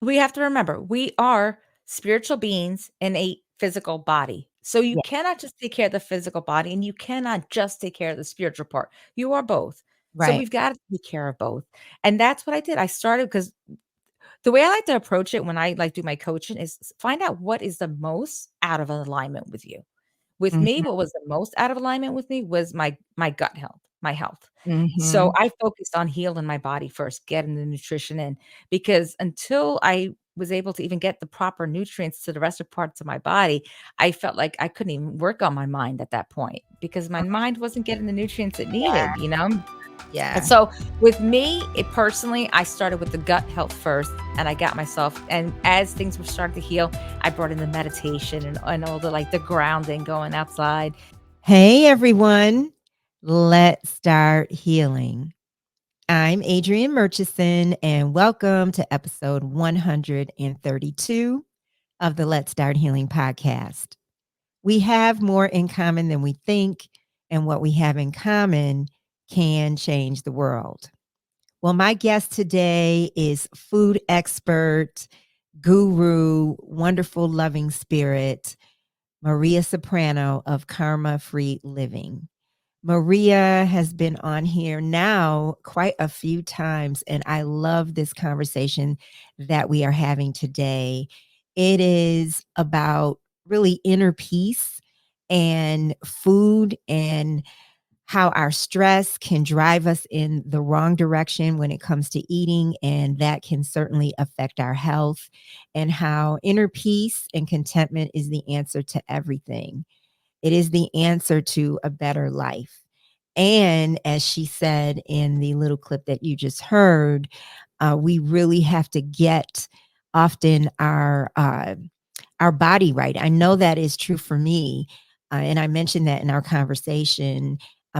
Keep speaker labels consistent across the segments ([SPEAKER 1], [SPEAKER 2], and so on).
[SPEAKER 1] we have to remember we are spiritual beings in a physical body. So you
[SPEAKER 2] Yeah.
[SPEAKER 1] cannot just take care of the physical body and you cannot just take care of the spiritual part. You are both. So
[SPEAKER 2] Right.
[SPEAKER 1] we've got to take care of both. And that's what I did. I started because the way I like to approach it when I like do my coaching is find out what is the most out of alignment with you. With me,
[SPEAKER 2] Mhm.
[SPEAKER 1] what was the most out of alignment with me was my gut health, my health. So
[SPEAKER 2] Mhm.
[SPEAKER 1] I focused on healing my body first, getting the nutrition in, because until I was able to even get the proper nutrients to the rest of parts of my body, I felt like I couldn't even work on my mind at that point because my mind wasn't getting the nutrients it
[SPEAKER 2] Yeah.
[SPEAKER 1] needed, you know? And
[SPEAKER 2] Yeah.
[SPEAKER 1] so with me, it personally, I started with the gut health first and I got myself, and as things were starting to heal, I brought in the meditation and all the like the grounding, going outside.
[SPEAKER 2] Hey, everyone. Let's start healing. I'm Adrienne Murchison, and welcome to episode 132 of the Let's Start Healing podcast. We have more in common than we think, and what we have in common can change the world. Well, my guest today is food expert, guru, wonderful, loving spirit, Maria Soprano of Karma Free Living. Maria has been on here now quite a few times, and I love this conversation that we are having today. It is about really inner peace and food and how our stress can drive us in the wrong direction when it comes to eating, and that can certainly affect our health, and how inner peace and contentment is the answer to everything. It is the answer to a better life. And as she said in the little clip that you just heard, we really have to get often our body right. I know that is true for me, and I mentioned that in our conversation.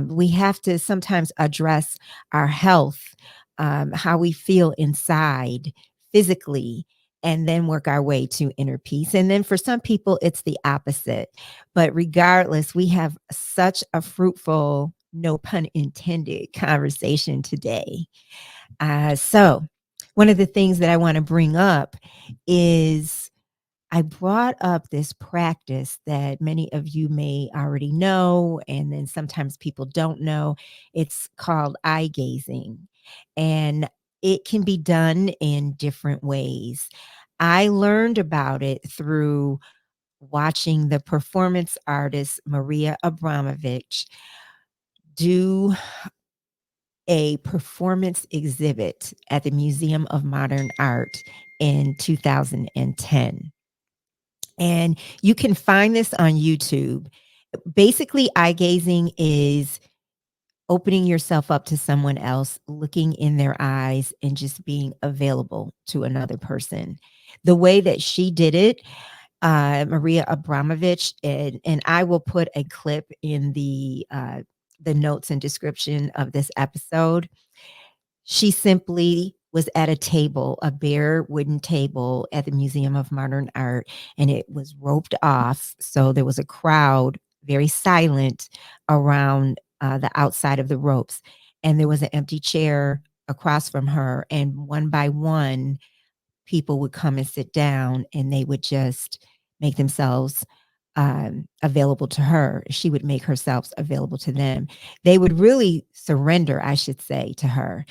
[SPEAKER 2] We have to sometimes address our health, how we feel inside physically, and then work our way to inner peace. And then for some people, it's the opposite. But regardless, we have such a fruitful, no pun intended, conversation today. So, one of the things that I want to bring up is I brought up this practice that many of you may already know, and then sometimes people don't know. It's called eye gazing, and it can be done in different ways. I learned about it through watching the performance artist Maria Abramovic do a performance exhibit at the Museum of Modern Art in 2010. And you can find this on YouTube. Basically, eye gazing is opening yourself up to someone else, looking in their eyes, and just being available to another person. The way that she did it, Maria Abramovic, and I will put a clip in the notes and description of this episode. She simply was at a table, a bare wooden table at the Museum of Modern Art, and it was roped off. So there was a crowd, very silent, around the outside of the ropes. And there was an empty chair across from her. And one by one, people would come and sit down, and they would just make themselves available to her. She would make herself available to them. They would really surrender, I should say, to her.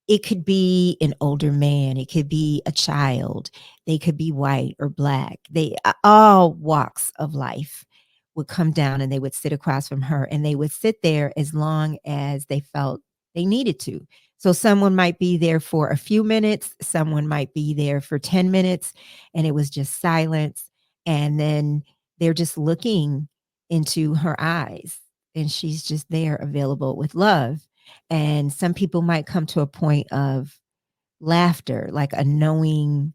[SPEAKER 2] It could be an older man, it could be a child, they could be white or black. They all walks of life would come down, and they would sit across from her, and they would sit there as long as they felt they needed to. So someone might be there for a few minutes, someone might be there for 10 minutes, and it was just silence. And then they're just looking into her eyes, and she's just there available with love. And some people might come to a point of laughter, like a knowing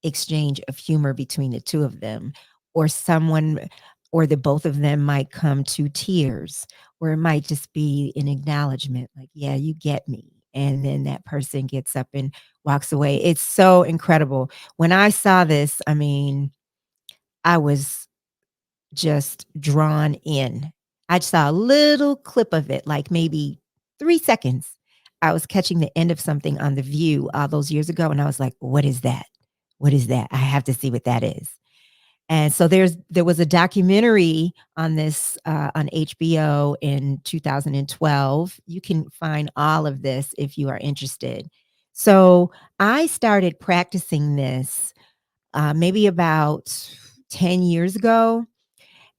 [SPEAKER 2] exchange of humor between the two of them, or someone, or the both of them might come to tears, or it might just be an acknowledgement, like, yeah, you get me. And then that person gets up and walks away. It's so incredible. When I saw this, I mean, I was just drawn in. I saw a little clip of it, like maybe 3 seconds. I was catching the end of something on The View all those years ago, and I was like, "What is that? What is that? I have to see what that is." And so there was a documentary on this on HBO in 2012. You can find all of this if you are interested. So I started practicing this maybe about 10 years ago,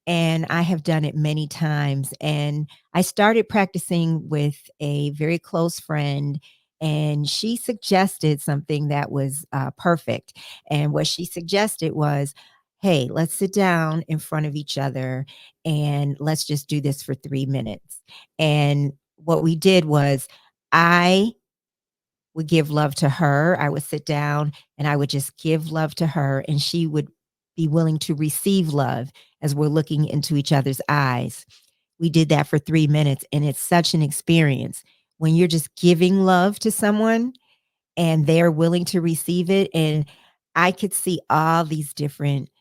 [SPEAKER 2] and I have done it many times. And I started practicing with a very close friend, and she suggested something that was perfect. And what she suggested was, hey, let's sit down in front of each other and let's just do this for 3 minutes. And what we did was, I would give love to her. I would sit down and I would just give love to her, and she would be willing to receive love as we're looking into each other's eyes. We did that for 3 minutes, and it's such an experience when you're just giving love to someone and they're willing to receive it. And I could see all these different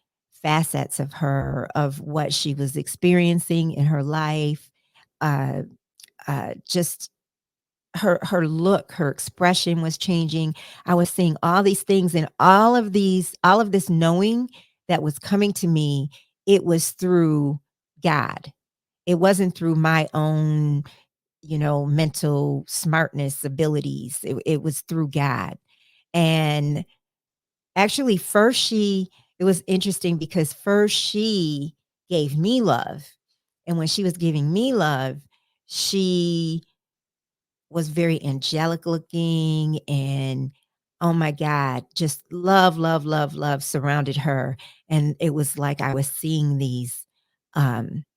[SPEAKER 2] facets of her, of what she was experiencing in her life. Uh, just her look, her expression was changing. I was seeing all these things, and all of this knowing that was coming to me, it was through God. It wasn't through my own, mental smartness abilities. It was through God. And actually, it was interesting because first she gave me love. And when she was giving me love, she was very angelic looking, and oh my God, just love, love, love, love surrounded her. And it was like I was seeing these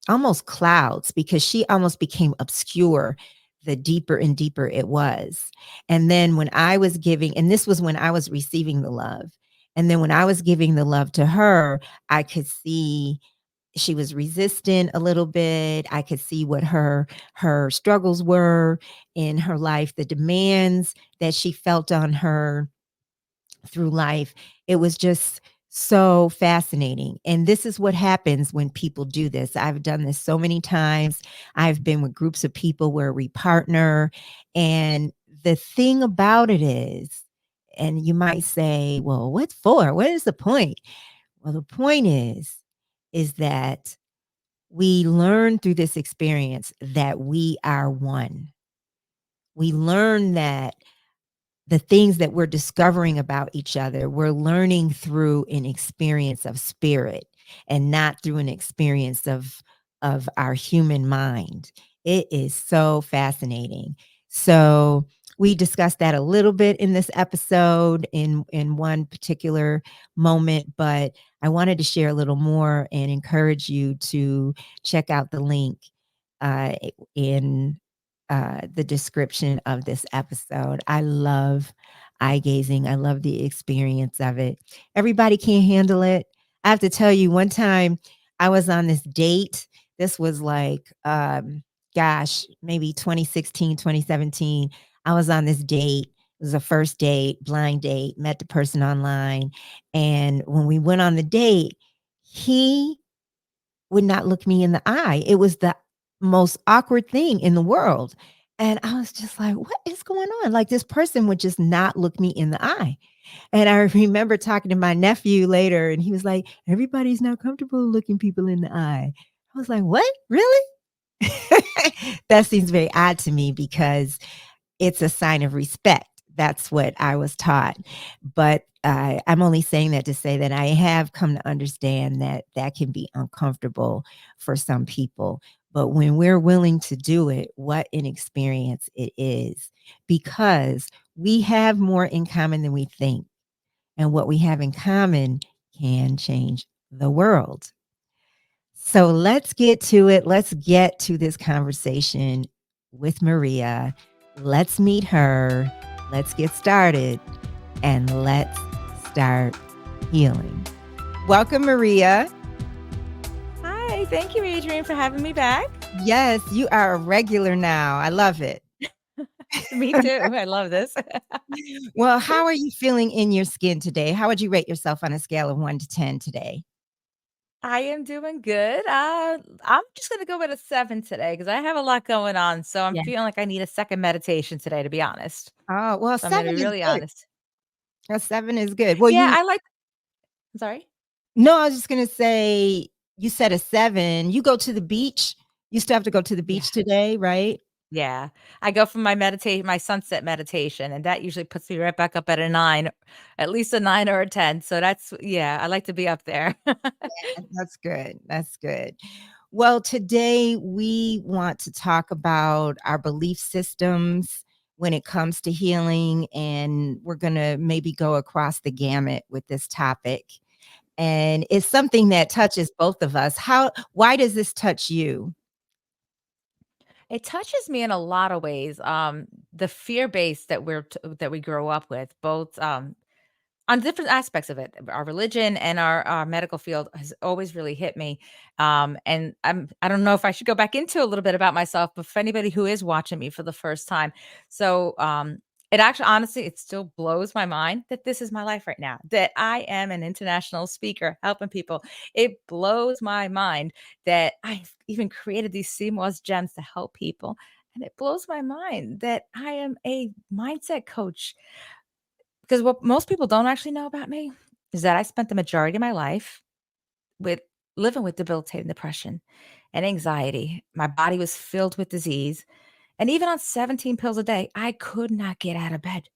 [SPEAKER 2] almost clouds, because she almost became obscure the deeper and deeper it was. And then when I was giving, and this was when I was receiving the love, and then when I was giving the love to her, I could see she was resistant a little bit. I could see what her struggles were in her life, the demands that she felt on her through life. It was just so fascinating. And this is what happens when people do this. I've done this so many times. I've been with groups of people where we partner. And the thing about it is, and you might say, well, what for? What is the point? Well, the point is that we learn through this experience that we are one. We learn that the things that we're discovering about each other, we're learning through an experience of spirit and not through an experience of our human mind. It is so fascinating. So we discussed that a little bit in this episode in one particular moment, but I wanted to share a little more and encourage you to check out the link uh, in the description of this episode. I love eye gazing. I love the experience of it. Everybody can't handle it. I have to tell you, one time I was on this date. This was like, gosh, maybe 2016, 2017. I was on this date. It was a first date, blind date, met the person online. And when we went on the date, he would not look me in the eye. It was the most awkward thing in the world. And I was just like, what is going on? Like, this person would just not look me in the eye. And I remember talking to my nephew later, and he was like, everybody's not comfortable looking people in the eye. I was like, what? Really? That seems very odd to me, because it's a sign of respect. That's what I was taught. But I'm only saying that to say that I have come to understand that that can be uncomfortable for some people. But when we're willing to do it, what an experience it is, because we have more in common than we think. And what we have in common can change the world. So let's get to it. Let's get to this conversation with Maria. Let's meet her. Let's get started, and let's start healing. Welcome, Maria.
[SPEAKER 1] Hi, thank you, Adrian, for having me back.
[SPEAKER 2] Yes, you are a regular now. I love it.
[SPEAKER 1] Me too. I love this.
[SPEAKER 2] Well, how are you feeling in your skin today? How would you rate yourself on a scale of 1 to 10 today?
[SPEAKER 1] I am doing good. I'm just gonna go with a 7 today because I have a lot going on, so I'm
[SPEAKER 2] Yeah.
[SPEAKER 1] feeling like I need a second meditation today, to be honest.
[SPEAKER 2] Oh, well,
[SPEAKER 1] So I'm gonna
[SPEAKER 2] 7
[SPEAKER 1] be
[SPEAKER 2] is
[SPEAKER 1] really
[SPEAKER 2] good.
[SPEAKER 1] honest.
[SPEAKER 2] A 7 is good. Well,
[SPEAKER 1] Yeah,
[SPEAKER 2] you
[SPEAKER 1] I like I'm sorry?
[SPEAKER 2] no, I was just gonna say, you said a 7. You go to the beach? You still have to go to the
[SPEAKER 1] Yeah,
[SPEAKER 2] beach today, right?
[SPEAKER 1] yeah. I go for my sunset meditation, and that usually puts me right back up at a 9, at least a 9 or a 10, so that's yeah, I like to be up there.
[SPEAKER 2] That's good. That's good. Well, today we want to talk about our belief systems when it comes to healing, and we're going to maybe go across the gamut with this topic. And it's something that touches both of us. Why does this touch you?
[SPEAKER 1] It touches me in a lot of ways, the fear base that we grow up with, both, on different aspects of it. Our religion and our medical field has always really hit me. And I don't know if I should go back into a little bit about myself, but for anybody who is watching me for the first time. So it actually honestly, it still blows my mind that this is my life right now, that I am an international speaker helping people. It blows my mind that I've even created these CMOS gems to help people. And it blows my mind that I am a mindset coach because what most people don't actually know about me is that I spent the majority of my life with living with debilitating depression and anxiety. My body was filled with disease. And even on 17 pills a day, I could not get out of bed.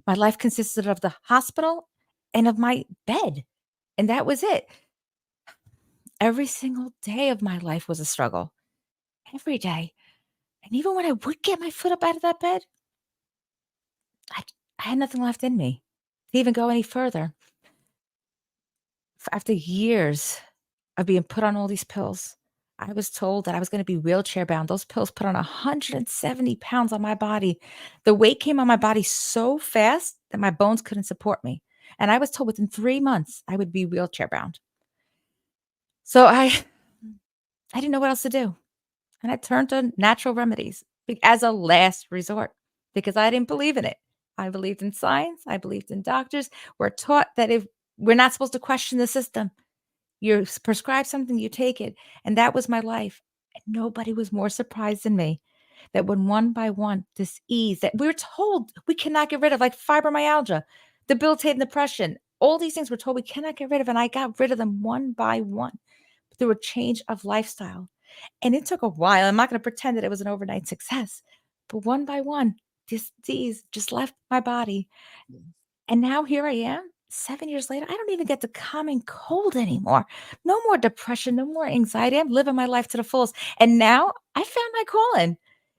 [SPEAKER 1] My life consisted of the hospital and of my bed. And that was it. Every single day of my life was a struggle. Every day. And even when I would get my foot up out of that bed, I, I had nothing left in me to even go any further. After years of being put on all these pills, I was told that I was gonna be wheelchair bound. Those pills put on 170 pounds on my body. The weight came on my body so fast that my bones couldn't support me, and I was told within 3 months I would be wheelchair bound. So I didn't know what else to do, and I turned to natural remedies as a last resort because I didn't believe in it. I believed in science, I believed in doctors. We're taught that if we're not supposed to question the system. You're prescribed something, you take it, and that was my life, and nobody was more surprised than me that when one by one, this ease that we're told we cannot get rid of, like fibromyalgia, debilitating depression, all these things we're told we cannot get rid of, and I got rid of them one by one through a change of lifestyle, and it took a while. I'm not gonna pretend that it was an overnight success, but one by one, this disease just left my body, and now here I am, 7 years later, I don't even get the common cold anymore. No more depression, no more anxiety. I'm living my life to the fullest. And now I found my calling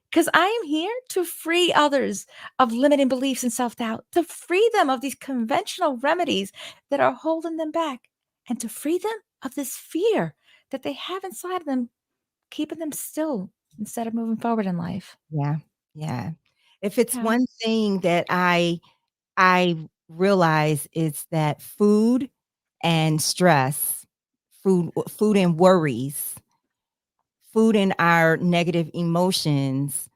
[SPEAKER 1] because I am here to free others of limiting beliefs and self-doubt, to free them of these conventional remedies that are holding them back, and to free them of this fear that they have inside of them, keeping them still instead of moving forward in life.
[SPEAKER 2] Yeah. Yeah. If it's
[SPEAKER 1] Yeah.
[SPEAKER 2] one thing that I realize, it's that food and stress, food and worries, food and our negative emotions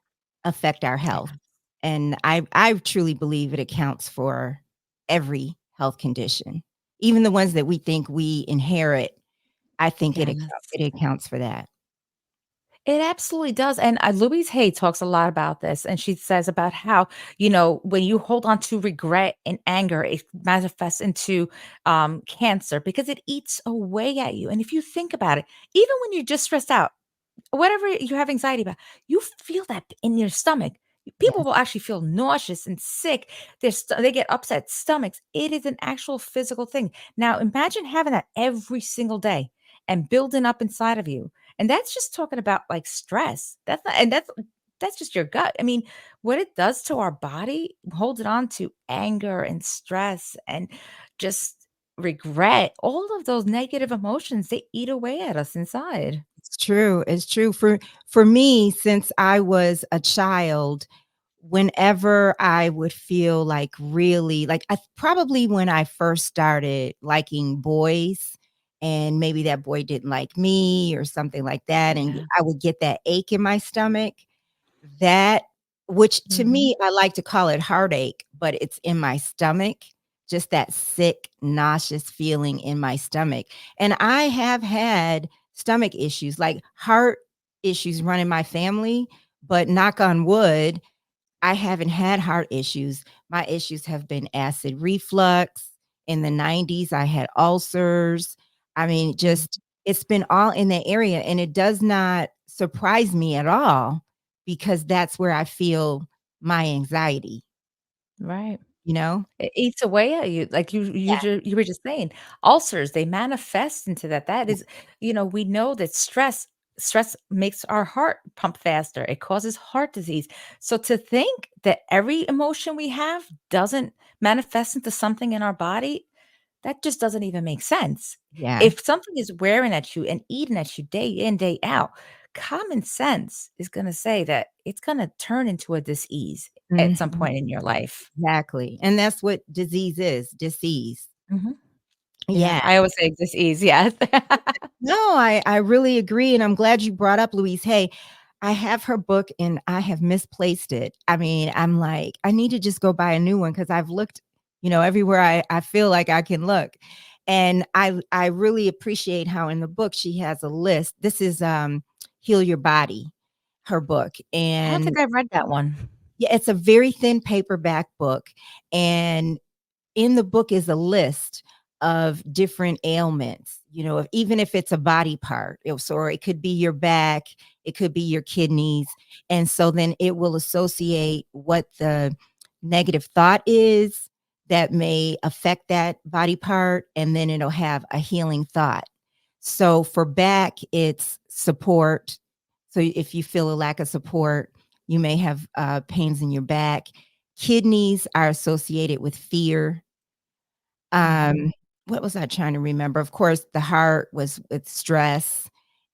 [SPEAKER 2] affect our health.
[SPEAKER 1] Yeah.
[SPEAKER 2] And I truly believe it accounts for every health condition. Even the ones that we think we inherit, I think
[SPEAKER 1] Yes.
[SPEAKER 2] it accounts for that.
[SPEAKER 1] It absolutely does, and, Louise Hay talks a lot about this, and she says about how, when you hold on to regret and anger, it manifests into, cancer because it eats away at you, and if you think about it, even when you're just stressed out, whatever you have anxiety about, you feel that in your stomach. People
[SPEAKER 2] Yes,
[SPEAKER 1] will actually feel nauseous and sick. They get upset stomachs. It is an actual physical thing. Now, imagine having that every single day and building up inside of you. And that's just talking about like stress. That's not, and that's just your gut. I mean, what it does to our body, holding on to anger and stress and just regret, all of those negative emotions, they eat away at us inside.
[SPEAKER 2] it's true. It's true. For me, since I was a child, whenever I would feel like really like I probably when I first started liking boys and maybe that boy didn't like me or something like that, and
[SPEAKER 1] Yeah.
[SPEAKER 2] I would get that ache in my stomach, that which to
[SPEAKER 1] Mhm.
[SPEAKER 2] me, I like to call it heartache, but it's in my stomach. just that sick, nauseous feeling in my stomach. And I have had stomach issues, like heart issues run in my family, but knock on wood, I haven't had heart issues. My issues have been acid reflux. In the 90s, I had ulcers. I mean,
[SPEAKER 1] Mhm.
[SPEAKER 2] just it's been all in the area, and it does not surprise me at all because that's where I feel my anxiety,
[SPEAKER 1] Right.
[SPEAKER 2] you know?
[SPEAKER 1] It eats away at you, like
[SPEAKER 2] Yeah,
[SPEAKER 1] you were just saying, ulcers, they manifest into that. That
[SPEAKER 2] yeah,
[SPEAKER 1] is, we know that stress makes our heart pump faster. It causes heart disease. So to think that every emotion we have doesn't manifest into something in our body, that just doesn't even make sense.
[SPEAKER 2] yeah.
[SPEAKER 1] If something is wearing at you and eating at you day in, day out, common sense is gonna say that it's gonna turn into a disease at some
[SPEAKER 2] Mhm.
[SPEAKER 1] point in your life.
[SPEAKER 2] Exactly, and that's what disease is, disease.
[SPEAKER 1] Mhm. Yeah,
[SPEAKER 2] Yeah.
[SPEAKER 1] I always say dis-ease, yes.
[SPEAKER 2] No, I really agree, and I'm glad you brought up Louise Hay. I have her book, and I have misplaced it. I mean, I'm like, I need to just go buy a new one because 'cause I've looked, everywhere I feel like I can look. And I really appreciate how in the book she has a list. This is, Heal Your Body, her book,
[SPEAKER 1] I don't
[SPEAKER 2] and
[SPEAKER 1] think I've read that one.
[SPEAKER 2] yeah, it's a very thin paperback book, and in the book is a list of different ailments, even if it's a body part. Or it could be your back, it could be your kidneys. And so then it will associate what the negative thought is that may affect that body part. And then it'll have a healing thought. So for back, it's support. So if you feel a lack of support, you may have pains in your back. Kidneys are associated with fear.
[SPEAKER 1] Mhm.
[SPEAKER 2] um, what was I trying to remember? Of course, the heart was with stress,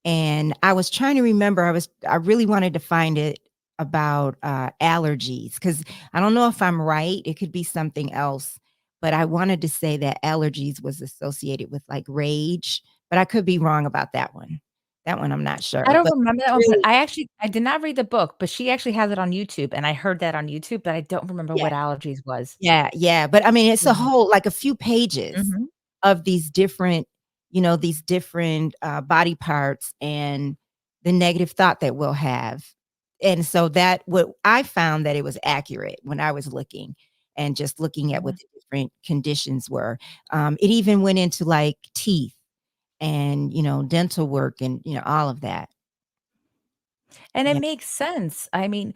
[SPEAKER 2] and I was trying to remember, I really wanted to find it about, allergies because I don't know if I'm right, it could be something else, but I wanted to say that allergies was associated with, like, rage, but I could be wrong about that one. That one I'm not
[SPEAKER 1] I
[SPEAKER 2] sure,
[SPEAKER 1] don't
[SPEAKER 2] but
[SPEAKER 1] remember that one, but
[SPEAKER 2] really
[SPEAKER 1] I did not read the book, but she actually has it on YouTube, and I heard that on YouTube, but I don't remember
[SPEAKER 2] yeah.
[SPEAKER 1] what allergies was.
[SPEAKER 2] Yeah, yeah, but I mean, it's a
[SPEAKER 1] Mhm.
[SPEAKER 2] whole like a few pages
[SPEAKER 1] Mhm.
[SPEAKER 2] of these different, body parts and the negative thought that we'll have. And so that what I found that it was accurate when I was looking and just looking at
[SPEAKER 1] Yeah.
[SPEAKER 2] what the different conditions were. It even went into like teeth and, dental work and, all of that.
[SPEAKER 1] And it
[SPEAKER 2] Yeah.
[SPEAKER 1] makes sense. I mean,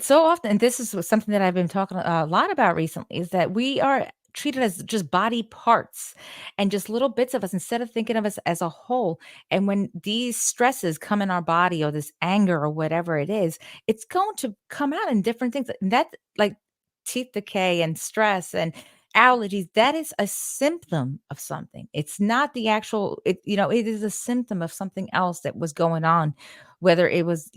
[SPEAKER 1] so often, and this is something that I've been talking a lot about recently, is that we are treated as just body parts and just little bits of us instead of thinking of us as a whole. And when these stresses come in our body or this anger or whatever it is, it's going to come out in different things. And that, like teeth decay and stress and allergies, that is a symptom of something. It's not the actual, it is a symptom of something else that was going on, whether it was,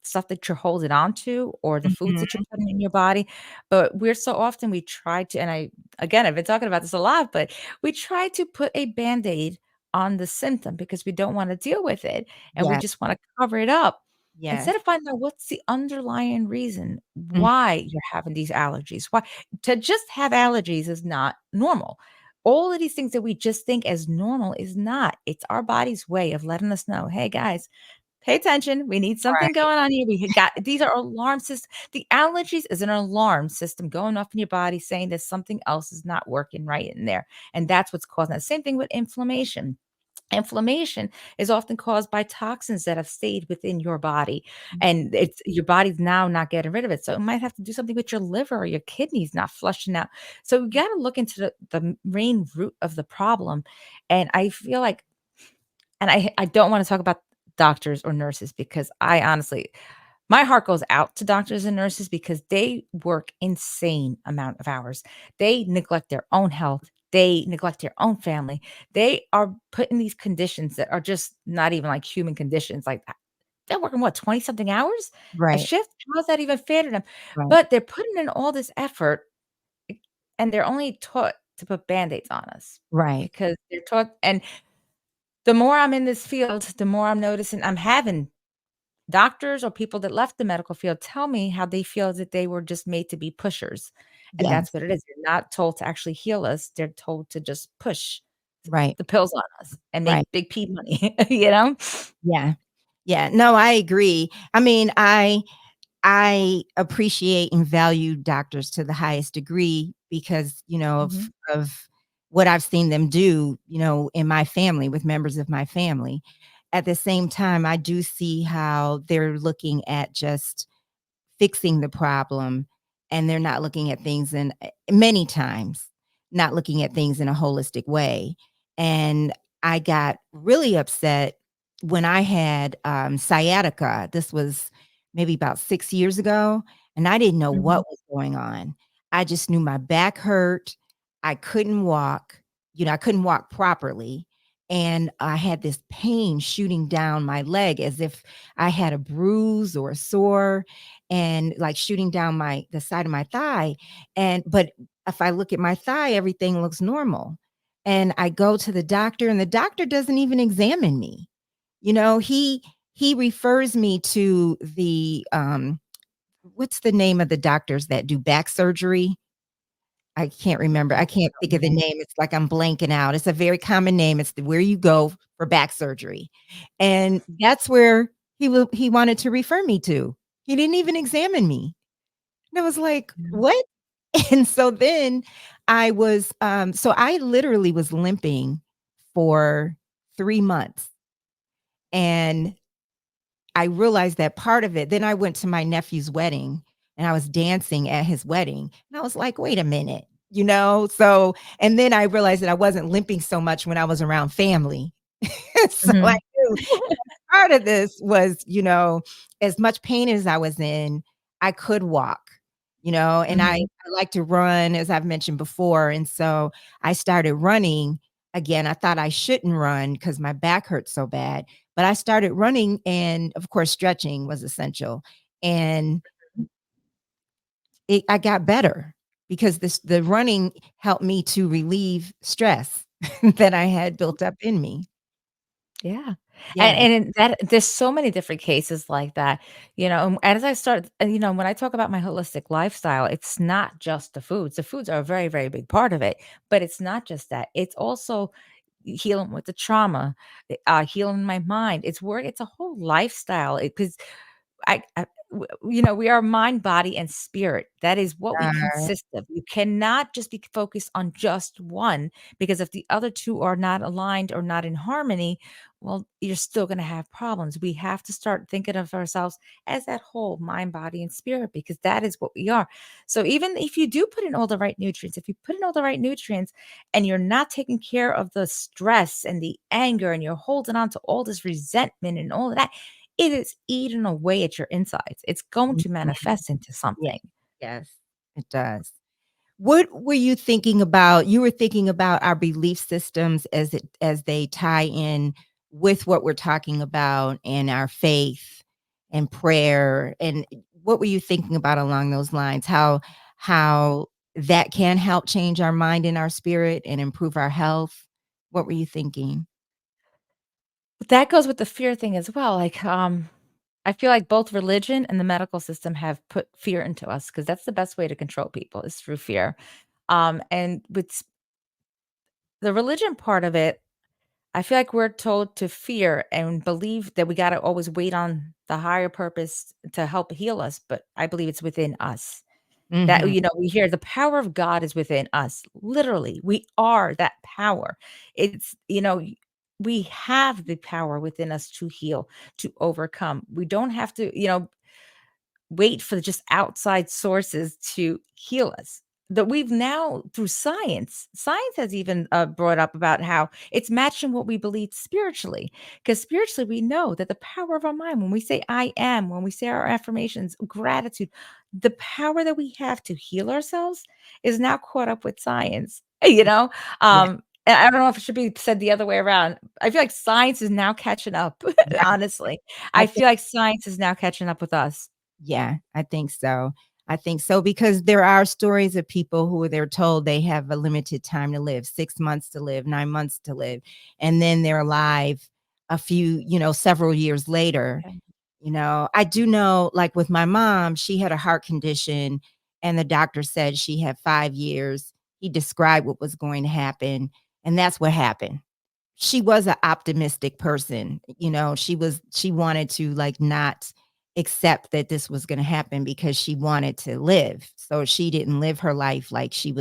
[SPEAKER 1] stuff that you're holding on to or the foods
[SPEAKER 2] Mhm.
[SPEAKER 1] that you're putting in your body. But we're so often we try to, and I've been talking about this a lot, but we try to put a Band-Aid on the symptom because we don't want to deal with it and we
[SPEAKER 2] Yes,
[SPEAKER 1] just want to cover it up instead
[SPEAKER 2] yes.
[SPEAKER 1] of finding out what's the underlying reason
[SPEAKER 2] Mhm.
[SPEAKER 1] why you're having these allergies. Why to just have allergies is not normal. All of these things that we just think as normal is not. It's our body's way of letting us know, hey guys, pay attention. We need something
[SPEAKER 2] Right,
[SPEAKER 1] going on here. We got these are alarm systems. The allergies is an alarm system going off in your body saying that something else is not working right in there. And that's what's causing that. Same thing with inflammation. Inflammation is often caused by toxins that have stayed within your body, and it's your body's now not getting rid of it. So it might have to do something with your liver or your kidneys not flushing out. So we got to look into the main root of the problem. And I feel like, and I don't wanna talk about doctors or nurses because I honestly my heart goes out to doctors and nurses because they work insane amount of hours. They neglect their own health. They neglect their own family. They are put in these conditions that are just not even like human conditions. Like they're working what, 20 something hours a
[SPEAKER 2] right,
[SPEAKER 1] shift? How's that even fair to them?
[SPEAKER 2] right,
[SPEAKER 1] But they're putting in all this effort and they're only taught to put Band-Aids on us
[SPEAKER 2] right.
[SPEAKER 1] because they're taught, and the more I'm in this field, the more I'm noticing I'm having doctors or people that left the medical field tell me how they feel that they were just made to be pushers. and that's
[SPEAKER 2] Yes.
[SPEAKER 1] what it is. They're not told to actually heal us, they're told to just push
[SPEAKER 2] Right.
[SPEAKER 1] the pills on us and
[SPEAKER 2] Right.
[SPEAKER 1] make big P money, you know?
[SPEAKER 2] Yeah. Yeah. No, I agree. I mean, I appreciate and value doctors to the highest degree because,
[SPEAKER 1] Mhm,
[SPEAKER 2] of what I've seen them do, in my family with members of my family. At the same time, I do see how they're looking at just fixing the problem, and they're not looking at things in many times, not looking at things in a holistic way. And I got really upset when I had sciatica. This was maybe about 6 years ago, and I didn't know
[SPEAKER 1] mhm,
[SPEAKER 2] what was going on. I just knew my back hurt. I couldn't walk. I couldn't walk properly. And I had this pain shooting down my leg as if I had a bruise or a sore, and like shooting down the side of my thigh. But if I look at my thigh, everything looks normal. And I go to the doctor, and the doctor doesn't even examine me. He refers me to the what's the name of the doctors that do back surgery? I can't remember. I can't think of the name. It's like I'm blanking out. It's a very common name. It's where you go for back surgery. And that's where he wanted to refer me to. He didn't even examine me. And I was like,
[SPEAKER 1] yeah,
[SPEAKER 2] "What?" And so then so I literally was limping for 3 months, and I realized that part of it. Then I went to my nephew's wedding, and I was dancing at his wedding, and I was like, "Wait a minute," So, and then I realized that I wasn't limping so much when I was around family. So I
[SPEAKER 1] mhm,
[SPEAKER 2] knew part of this was, as much pain as I was in, I could walk, and I
[SPEAKER 1] mhm.
[SPEAKER 2] like to run, as I've mentioned before. And so I started running again. I thought I shouldn't run because my back hurt so bad, but I started running, and of course, stretching was essential. And I got better because the running helped me to relieve stress that I had built up in me.
[SPEAKER 1] Yeah, and
[SPEAKER 2] Yes.
[SPEAKER 1] in that there's so many different cases like that, and as I start when I talk about my holistic lifestyle, it's not just the foods. The foods are a very, very big part of it, but it's not just that. It's also healing with the trauma, healing my mind. It's a whole lifestyle, because we are mind, body, and spirit. That is what we
[SPEAKER 2] Uh,
[SPEAKER 1] consist of. You cannot just be focused on just one, because if the other two are not aligned or not in harmony, well, you're still going to have problems. We have to start thinking of ourselves as that whole mind, body, and spirit, because that is what we are. So even if you do put in all the right nutrients, if you put in all the right nutrients and you're not taking care of the stress and the anger, and you're holding on to all this resentment and all of that, it is eating away at your insides. It's going to
[SPEAKER 2] mhm.
[SPEAKER 1] manifest into
[SPEAKER 2] Yeah.
[SPEAKER 1] something.
[SPEAKER 2] Yes, it does. What were you thinking about? You were thinking about our belief systems as they tie in with what we're talking about, and our faith and prayer. And what were you thinking about along those lines? How that can help change our mind and our spirit and improve our health? What were you thinking?
[SPEAKER 1] But that goes with the fear thing as well. Like, I feel like both religion and the medical system have put fear into us, because that's the best way to control people is through fear. And with the religion part of it, I feel like we're told to fear and believe that we got to always wait on the higher purpose to help heal us. But I believe it's within us. That,
[SPEAKER 2] Mhm.
[SPEAKER 1] we hear the power of God is within us. Literally, we are that power. It's, we have the power within us to heal, to overcome. We don't have to, wait for just outside sources to heal us. That we've now, through science has even brought up about how it's matching what we believe spiritually. Because spiritually, we know that the power of our mind, when we say I am, when we say our affirmations, gratitude, the power that we have to heal ourselves is now caught up with science.
[SPEAKER 2] Yeah.
[SPEAKER 1] And I don't know if it should be said the other way around. I feel like science is now catching up,
[SPEAKER 2] Yeah.
[SPEAKER 1] honestly.
[SPEAKER 2] I
[SPEAKER 1] I
[SPEAKER 2] think
[SPEAKER 1] feel like science is now catching up with us.
[SPEAKER 2] Yeah, I think so. I think so because there are stories of people who they're told they have a limited time to live, 6 months to live, 9 months to live, and then they're alive several years later. I do know, like with my mom, she had a heart condition, and the doctor said she had 5 years. He described what was going to happen, and that's what happened. She was an optimistic person, she wanted to, like, not accept that this was gonna happen because she wanted to live, so she didn't live her life like she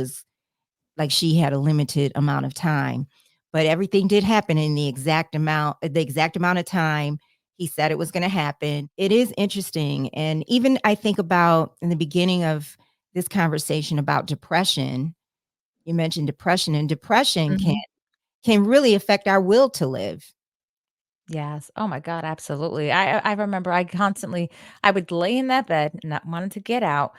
[SPEAKER 2] had a limited amount of time, but everything did happen in the exact amount of time he said it was gonna happen. It is interesting, and even I think about in the beginning of this conversation about depression, you mentioned depression, and depression
[SPEAKER 1] Mhm.
[SPEAKER 2] can really affect our will to live.
[SPEAKER 1] Yes. Oh my god, absolutely. I remember I would lay in that bed, not wanting to get out,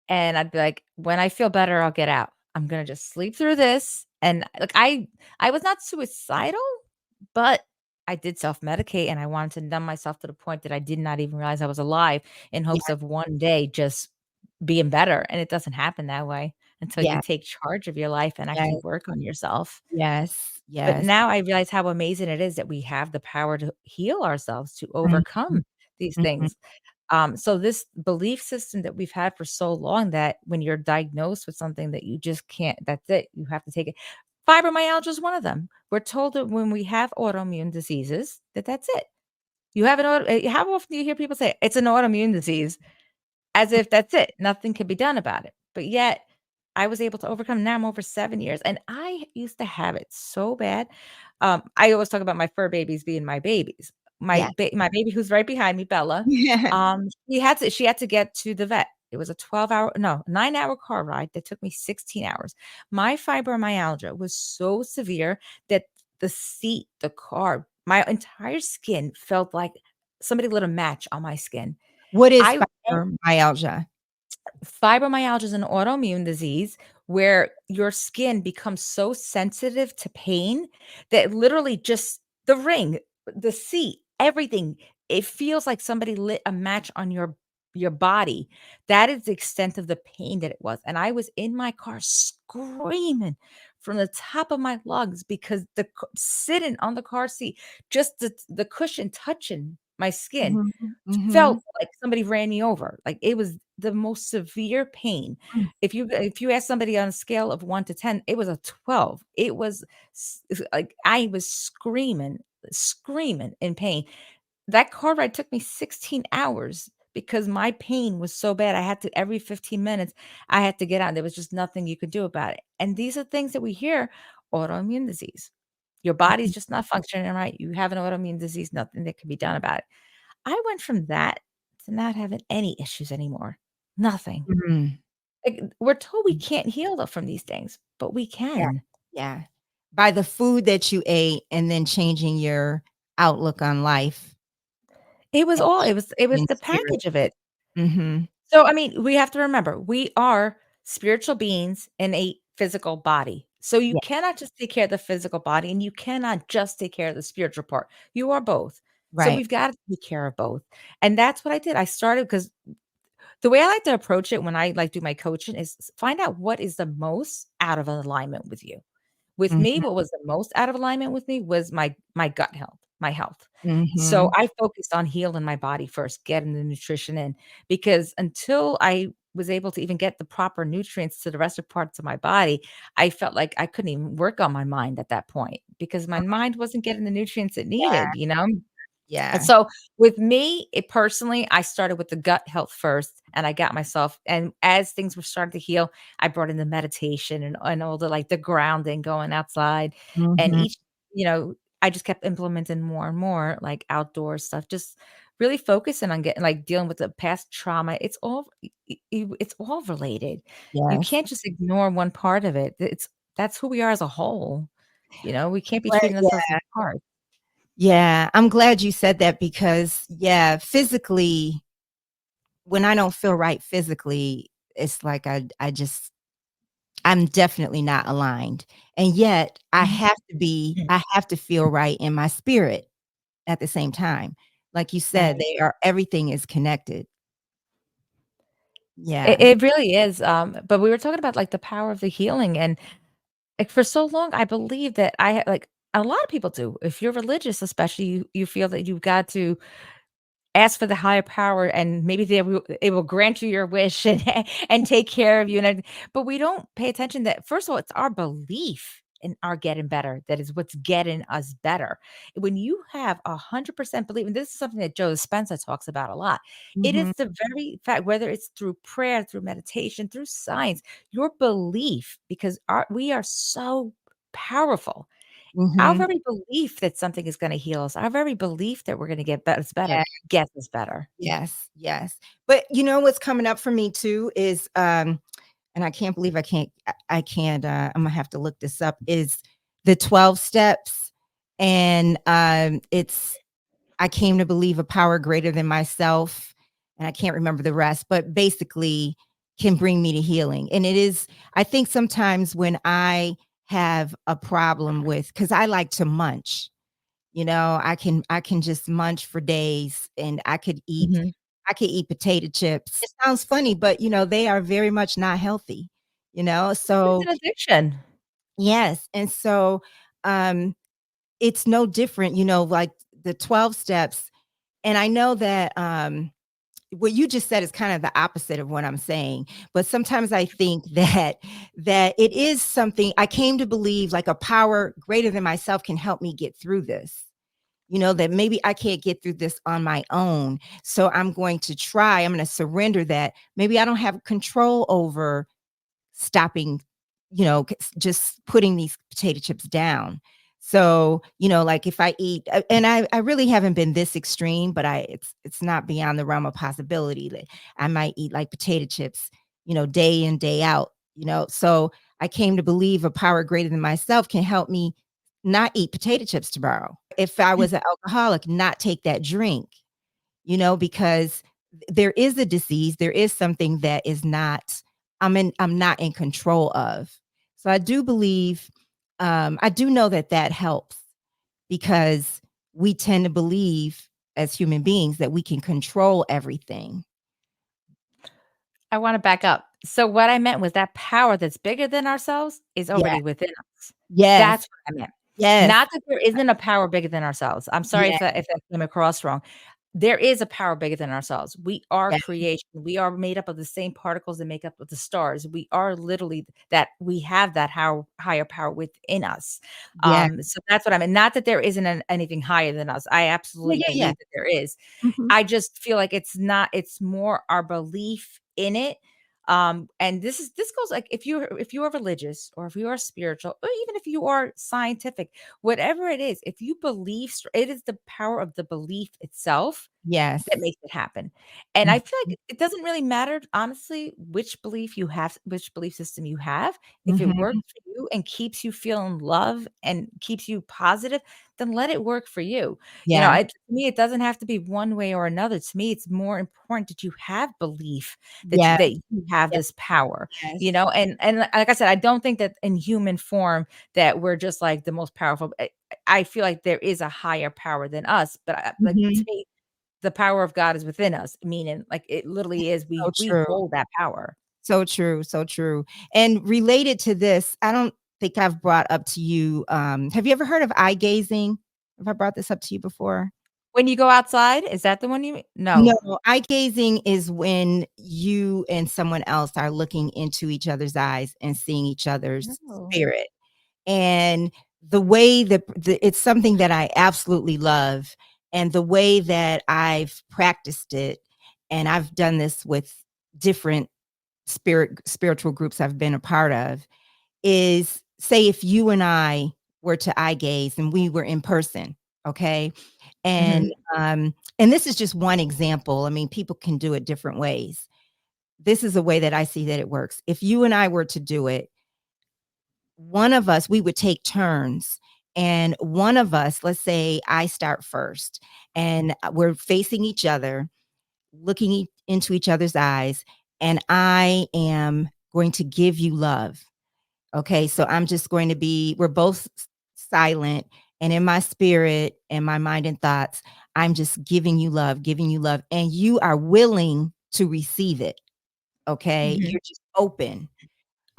[SPEAKER 1] and I'd be like, "When I feel better, I'll get out. I'm gonna just sleep through this." And, like, I was not suicidal, but I did self-medicate, and I wanted to numb myself to the point that I did not even realize I was alive in
[SPEAKER 2] Yeah,
[SPEAKER 1] hopes of one day just being better, and it doesn't happen that way until you
[SPEAKER 2] yeah,
[SPEAKER 1] take charge of your life and
[SPEAKER 2] yeah,
[SPEAKER 1] actually work on yourself.
[SPEAKER 2] yes,
[SPEAKER 1] But
[SPEAKER 2] yes.
[SPEAKER 1] now I realize how amazing it is that we have the power to heal ourselves, to
[SPEAKER 2] Mhm,
[SPEAKER 1] overcome these
[SPEAKER 2] mhm.
[SPEAKER 1] things. So this belief system that we've had for so long that when you're diagnosed with something that you just can't, that's it, you have to take it. Fibromyalgia is one of them. We're told that when we have autoimmune diseases, that that's it. You have how often do you hear people say it's an autoimmune disease? As if that's it, nothing can be done about it. But yet, I was able to overcome. Now I'm over 7 years, and I used to have it so bad. I always talk about my fur babies being my babies.
[SPEAKER 2] Yeah.
[SPEAKER 1] My baby who's right behind me, Bella, she had to get to the vet. It was a 12-hour no, 9-hour car ride that took me 16 hours. My fibromyalgia was so severe that the seat, the car, my entire skin felt like somebody lit a match on my skin.
[SPEAKER 2] What is
[SPEAKER 1] I
[SPEAKER 2] fibromyalgia?
[SPEAKER 1] Fibromyalgia is an autoimmune disease where your skin becomes so sensitive to pain that literally just the ring, the seat, everything, it feels like somebody lit a match on your body. That is the extent of the pain that it was. And I was in my car screaming from the top of my lungs because sitting on the car seat, just the cushion touching my skin
[SPEAKER 2] Mhm, mhm,
[SPEAKER 1] felt like somebody ran me over. Like, it was the most severe pain.
[SPEAKER 2] mm,
[SPEAKER 1] If you ask somebody on a scale of 1 to 10, it was a 12. It was like I was screaming in pain. That car ride took me 16 hours because my pain was so bad. I had to every 15 minutes, I had to get out. There was just nothing you could do about it. And these are things that we hear, autoimmune disease. Your body's
[SPEAKER 2] mhm,
[SPEAKER 1] just not functioning right. You have an autoimmune disease, nothing that can be done about it. I went from that to not having any issues anymore. Nothing.
[SPEAKER 2] mhm.
[SPEAKER 1] Like, we're told we can't heal from these things, but we
[SPEAKER 2] Yeah,
[SPEAKER 1] can.
[SPEAKER 2] yeah. By the food that you ate and then changing your outlook on life and
[SPEAKER 1] It was
[SPEAKER 2] in
[SPEAKER 1] the
[SPEAKER 2] spirit.
[SPEAKER 1] package of it.
[SPEAKER 2] Mhm.
[SPEAKER 1] So, I mean, we have to remember, we are spiritual beings in a physical body. So you
[SPEAKER 2] Yeah,
[SPEAKER 1] cannot just take care of the physical body, and you cannot just take care of the spiritual part. You are both. So
[SPEAKER 2] right.
[SPEAKER 1] we've got to take care of both. And that's what I did. I started because the way I like to approach it when I, like, do my coaching is find out what is the most out of alignment with you. With me,
[SPEAKER 2] Mhm,
[SPEAKER 1] what was the most out of alignment with me was my gut health, my health. So
[SPEAKER 2] mhm.
[SPEAKER 1] I focused on healing my body first, getting the nutrition in, because until I was able to even get the proper nutrients to the rest of parts of my body, I felt like I couldn't even work on my mind at that point because my mind wasn't getting the nutrients it
[SPEAKER 2] Yeah,
[SPEAKER 1] needed, you know? And
[SPEAKER 2] yeah.
[SPEAKER 1] so with me, it personally, I started with the gut health first and I got myself, and as things were starting to heal, I brought in the meditation and all the, like, the grounding, going outside, and
[SPEAKER 2] Mhm.
[SPEAKER 1] I just kept implementing more and more, like, outdoor stuff, just really focusing on getting, like, dealing with the past trauma. It's all related. You
[SPEAKER 2] Yes.
[SPEAKER 1] can't just ignore one part of it. That's who we are as a whole. We can't be
[SPEAKER 2] But
[SPEAKER 1] treating ourselves as
[SPEAKER 2] yeah,
[SPEAKER 1] parts.
[SPEAKER 2] yeah, I'm glad you said that because, yeah, physically, when I don't feel right physically, it's like I'm definitely not aligned, and yet I have to feel right in my spirit at the same time. Like you said,
[SPEAKER 1] Right.
[SPEAKER 2] everything is connected.
[SPEAKER 1] It
[SPEAKER 2] Yeah.
[SPEAKER 1] it really is, but we were talking about, like, the power of the healing, and, like, for so long, I believe that a lot of people do. If you're religious, especially, you feel that you've got to ask for the higher power, and maybe it will grant you your wish and take care of you, and but we don't pay attention that, first of all, it's our belief in our getting better that is what's getting us better. When you have 100% belief, and this is something that Joe Dispenza talks about a lot, it is
[SPEAKER 2] Mhm,
[SPEAKER 1] the very fact, whether it's through prayer, through meditation, through science, your belief, because we are so powerful. Our
[SPEAKER 2] mhm.
[SPEAKER 1] very belief that something is gonna heal us, our very belief that we're gonna get us better,
[SPEAKER 2] Yeah,
[SPEAKER 1] gets us better.
[SPEAKER 2] yes, yes. But you know what's coming up for me too is, and I can't believe I can't, I'm gonna have to look this up, is the 12 steps. And, it's I came to believe a power greater than myself, and I can't remember the rest, but basically can bring me to healing. And it is, I think sometimes when I have a problem with, because I like to munch, I can just munch for days, and
[SPEAKER 1] Mhm.
[SPEAKER 2] I could eat potato chips. It sounds funny, but they are very much not healthy,
[SPEAKER 1] It's
[SPEAKER 2] so
[SPEAKER 1] an addiction.
[SPEAKER 2] yes. And so um it's no different, like the 12 steps. And I know that what you just said is kind of the opposite of what I'm saying, but sometimes I think that it is something I came to believe, like a power greater than myself can help me get through this. That maybe I can't get through this on my own. So I'm going to surrender that. Maybe I don't have control over stopping, just putting these potato chips down. So, like if I eat, and I really haven't been this extreme, but it's not beyond the realm of possibility that I might eat like potato chips, day in, day out, So I came to believe a power greater than myself can help me not eat potato chips tomorrow. If I was an alcoholic, not take that drink, because there is a disease, there is something that is not I'm not in control of. So I do believe, I do know that that helps because we tend to believe as human beings that we can control everything.
[SPEAKER 1] I wanna back up. So what I meant was that power that's bigger than ourselves is
[SPEAKER 2] Yeah.
[SPEAKER 1] already within us.
[SPEAKER 2] Yes.
[SPEAKER 1] That's what I meant.
[SPEAKER 2] Yes.
[SPEAKER 1] Not that there isn't a power bigger than ourselves. I'm sorry
[SPEAKER 2] Yeah.
[SPEAKER 1] if that came across wrong. There is a power bigger than ourselves. We are
[SPEAKER 2] Yeah.
[SPEAKER 1] creation. We are made up of the same particles that make up of the stars. We are literally that we have that higher power within us.
[SPEAKER 2] Yeah.
[SPEAKER 1] So that's what I mean. Not that there isn't anything higher than us. I
[SPEAKER 2] Yeah.
[SPEAKER 1] absolutely
[SPEAKER 2] Yeah. Yeah.
[SPEAKER 1] believe that there is.
[SPEAKER 2] Mhm.
[SPEAKER 1] I just feel like it's more our belief in it. And this goes like if you are religious or if you are spiritual or even if you are scientific, whatever it is, if you believe it is the power of the belief itself that
[SPEAKER 2] Yes.
[SPEAKER 1] makes it happen. And I feel
[SPEAKER 2] Mhm.
[SPEAKER 1] like it doesn't really matter, honestly, which belief you have, which belief system you have. If it works
[SPEAKER 2] Mhm.
[SPEAKER 1] for you and keeps you feeling love and keeps you positive, then let it work for you.
[SPEAKER 2] Yeah.
[SPEAKER 1] To me, it doesn't have to be one way or another. To me, it's more important that you have belief
[SPEAKER 2] Yeah.
[SPEAKER 1] that you have
[SPEAKER 2] Yeah.
[SPEAKER 1] this power,
[SPEAKER 2] Yes.
[SPEAKER 1] and like I said, I don't think that in human form that we're just like the most powerful. I feel like there is a higher power than us, but like to
[SPEAKER 2] Mhm.
[SPEAKER 1] me, the power of God is within us, meaning, like, it literally is
[SPEAKER 2] So
[SPEAKER 1] we
[SPEAKER 2] true.
[SPEAKER 1] hold that power.
[SPEAKER 2] So true, so true. And related to this, I don't think I've brought up to you, have you ever heard of eye gazing? Have I brought this up to you before?
[SPEAKER 1] When you go outside, is that the one you mean?
[SPEAKER 2] No,
[SPEAKER 1] No.
[SPEAKER 2] eye gazing is when you and someone else are looking into each other's eyes and seeing each other's
[SPEAKER 1] No.
[SPEAKER 2] spirit. And the way that it's something that I absolutely love, and the way that I've practiced it, and I've done this with different spiritual groups I've been a part of, is say if you and I were to eye gaze and we were in person, okay? And
[SPEAKER 1] Mhm.
[SPEAKER 2] and this is just one example. I mean, people can do it different ways. This is a way that I see that it works. If you and I were to do it, one of us, we would take turns. And one of us, let's say I start first, and we're facing each other, looking into each other's eyes, and I am going to give you love. Okay, so I'm just going to we're both silent. And in my spirit and my mind and thoughts, I'm just giving you love. And you are willing to receive it. Okay,
[SPEAKER 1] Mhm.
[SPEAKER 2] you're just open.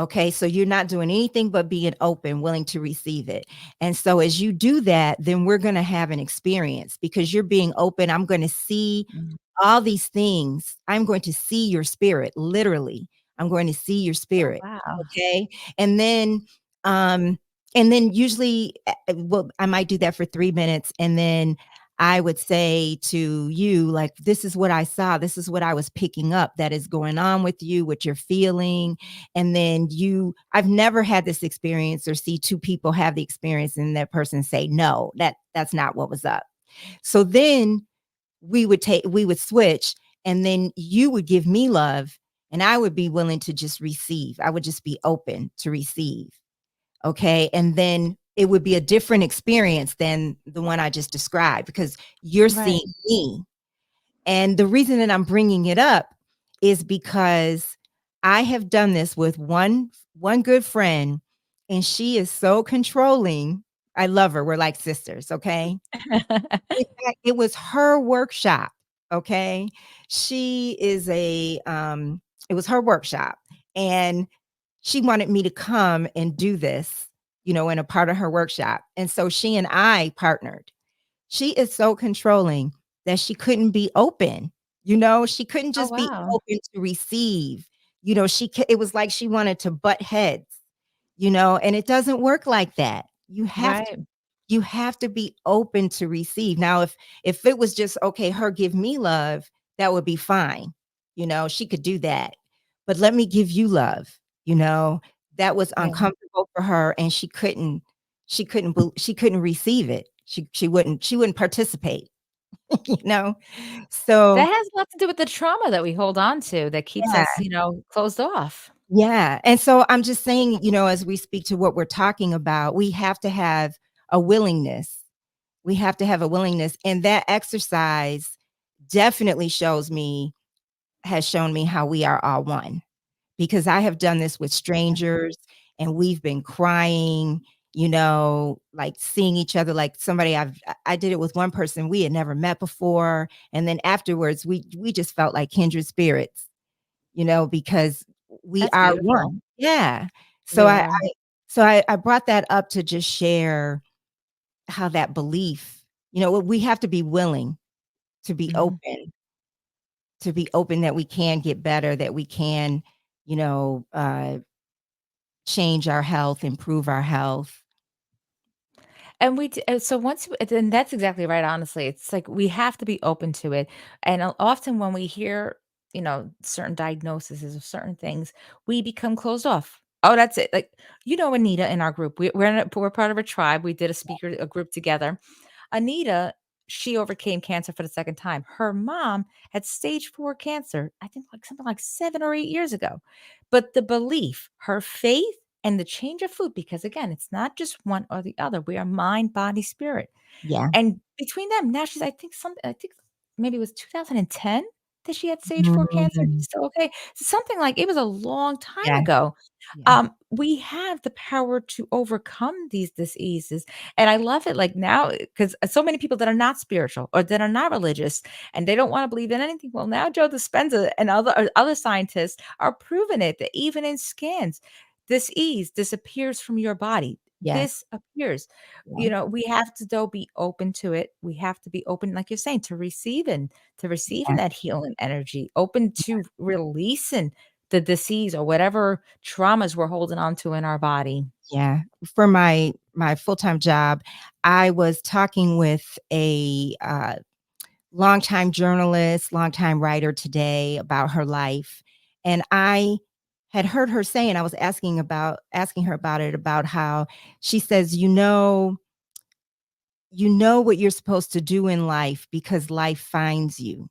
[SPEAKER 2] Okay, so you're not doing anything but being open, willing to receive it. And so as you do that, then we're going to have an experience because you're being open. I'm going to see
[SPEAKER 1] Mm.
[SPEAKER 2] all these things. I'm going to see your spirit, literally. I'm going to see your
[SPEAKER 1] Oh,
[SPEAKER 2] spirit.
[SPEAKER 1] wow.
[SPEAKER 2] Okay. And then, um, and then usually, well, I might do that for 3 minutes. And then I would say to you, like, this is what I saw. This is what I was picking up that is going on with you, what you're feeling. And then I've never had this experience or see two people have the experience and that person say, no, that's not what was up. So then we would switch, and then you would give me love and I would be willing to just receive. I would just be open to receive. Okay. And then it would be a different experience than the one I just described because you're
[SPEAKER 1] Right.
[SPEAKER 2] seeing me. And the reason that I'm bringing it up is because I have done this with one good friend, and she is so controlling. I love her. We're like sisters, okay? In fact, it was her workshop, okay? She is it was her workshop, and she wanted me to come and do this, in a part of her workshop. And so she and I partnered. She is so controlling that she couldn't be open. She couldn't
[SPEAKER 1] Oh,
[SPEAKER 2] just be
[SPEAKER 1] wow.
[SPEAKER 2] open to receive. It was like she wanted to butt heads, and it doesn't work like that.
[SPEAKER 1] Right.
[SPEAKER 2] You have to be open to receive. Now, if it was just okay, her give me love, that would be fine. She could do that. But let me give you love, you know, that was
[SPEAKER 1] Yeah.
[SPEAKER 2] uncomfortable for her and she couldn't receive it. She wouldn't participate, you know.
[SPEAKER 1] That
[SPEAKER 2] So,
[SPEAKER 1] has a lot to do with the trauma that we hold on to that keeps
[SPEAKER 2] yeah.
[SPEAKER 1] us, closed off.
[SPEAKER 2] Yeah. And so I'm just saying, as we speak to what we're talking about, we have to have a willingness. We have to have a willingness. And that exercise definitely has shown me how we are all one. Because I have done this with strangers and we've been crying, like seeing each other, like I did it with one person we had never met before. And then afterwards we just felt like kindred spirits, because we
[SPEAKER 1] That's
[SPEAKER 2] are one.
[SPEAKER 1] beautiful.
[SPEAKER 2] Yeah. So
[SPEAKER 1] Yeah.
[SPEAKER 2] I brought that up to just share how that belief, we have to be willing to be
[SPEAKER 1] Mhm.
[SPEAKER 2] open, that we can get better, that we can, you know, uh, change our health, improve our health.
[SPEAKER 1] And so once then that's exactly right, honestly. It's like we have to be open to it. And often when we hear, certain diagnoses of certain things, we become closed off. Oh, that's it. Like, Anita in our group. We're part of a tribe. We did a group together. Anita, she overcame cancer for the second time. Her mom had stage 4 cancer, I think like something like 7 or 8 years ago. But the belief, her faith, and the change of food, because again, it's not just one or the other. We are mind, body, spirit.
[SPEAKER 2] Yeah.
[SPEAKER 1] And between them, now I think maybe it was 2010 that she had stage 4 cancer.
[SPEAKER 2] Mm,
[SPEAKER 1] She's still okay. So something like it was a long time
[SPEAKER 2] yeah,
[SPEAKER 1] ago.
[SPEAKER 2] yeah,
[SPEAKER 1] We have the power to overcome these diseases. And I love it like now because so many people that are not spiritual or that are not religious and they don't want to believe in anything. Well, now Joe Dispenza and other scientists are proving it that even in scans, disease disappears from your body.
[SPEAKER 2] yes,
[SPEAKER 1] Disappears.
[SPEAKER 2] yeah,
[SPEAKER 1] We have to though be open to it. We have to be open, like you're saying, to receiving
[SPEAKER 2] yeah,
[SPEAKER 1] that healing energy, open to releasing the disease or whatever traumas we're holding on to in our body.
[SPEAKER 2] yeah. For my full-time job, I was talking with a, longtime journalist, longtime writer today about her life, and I had heard her say, and I was asking her about it, about how she says, "You know what you're supposed to do in life because life finds you."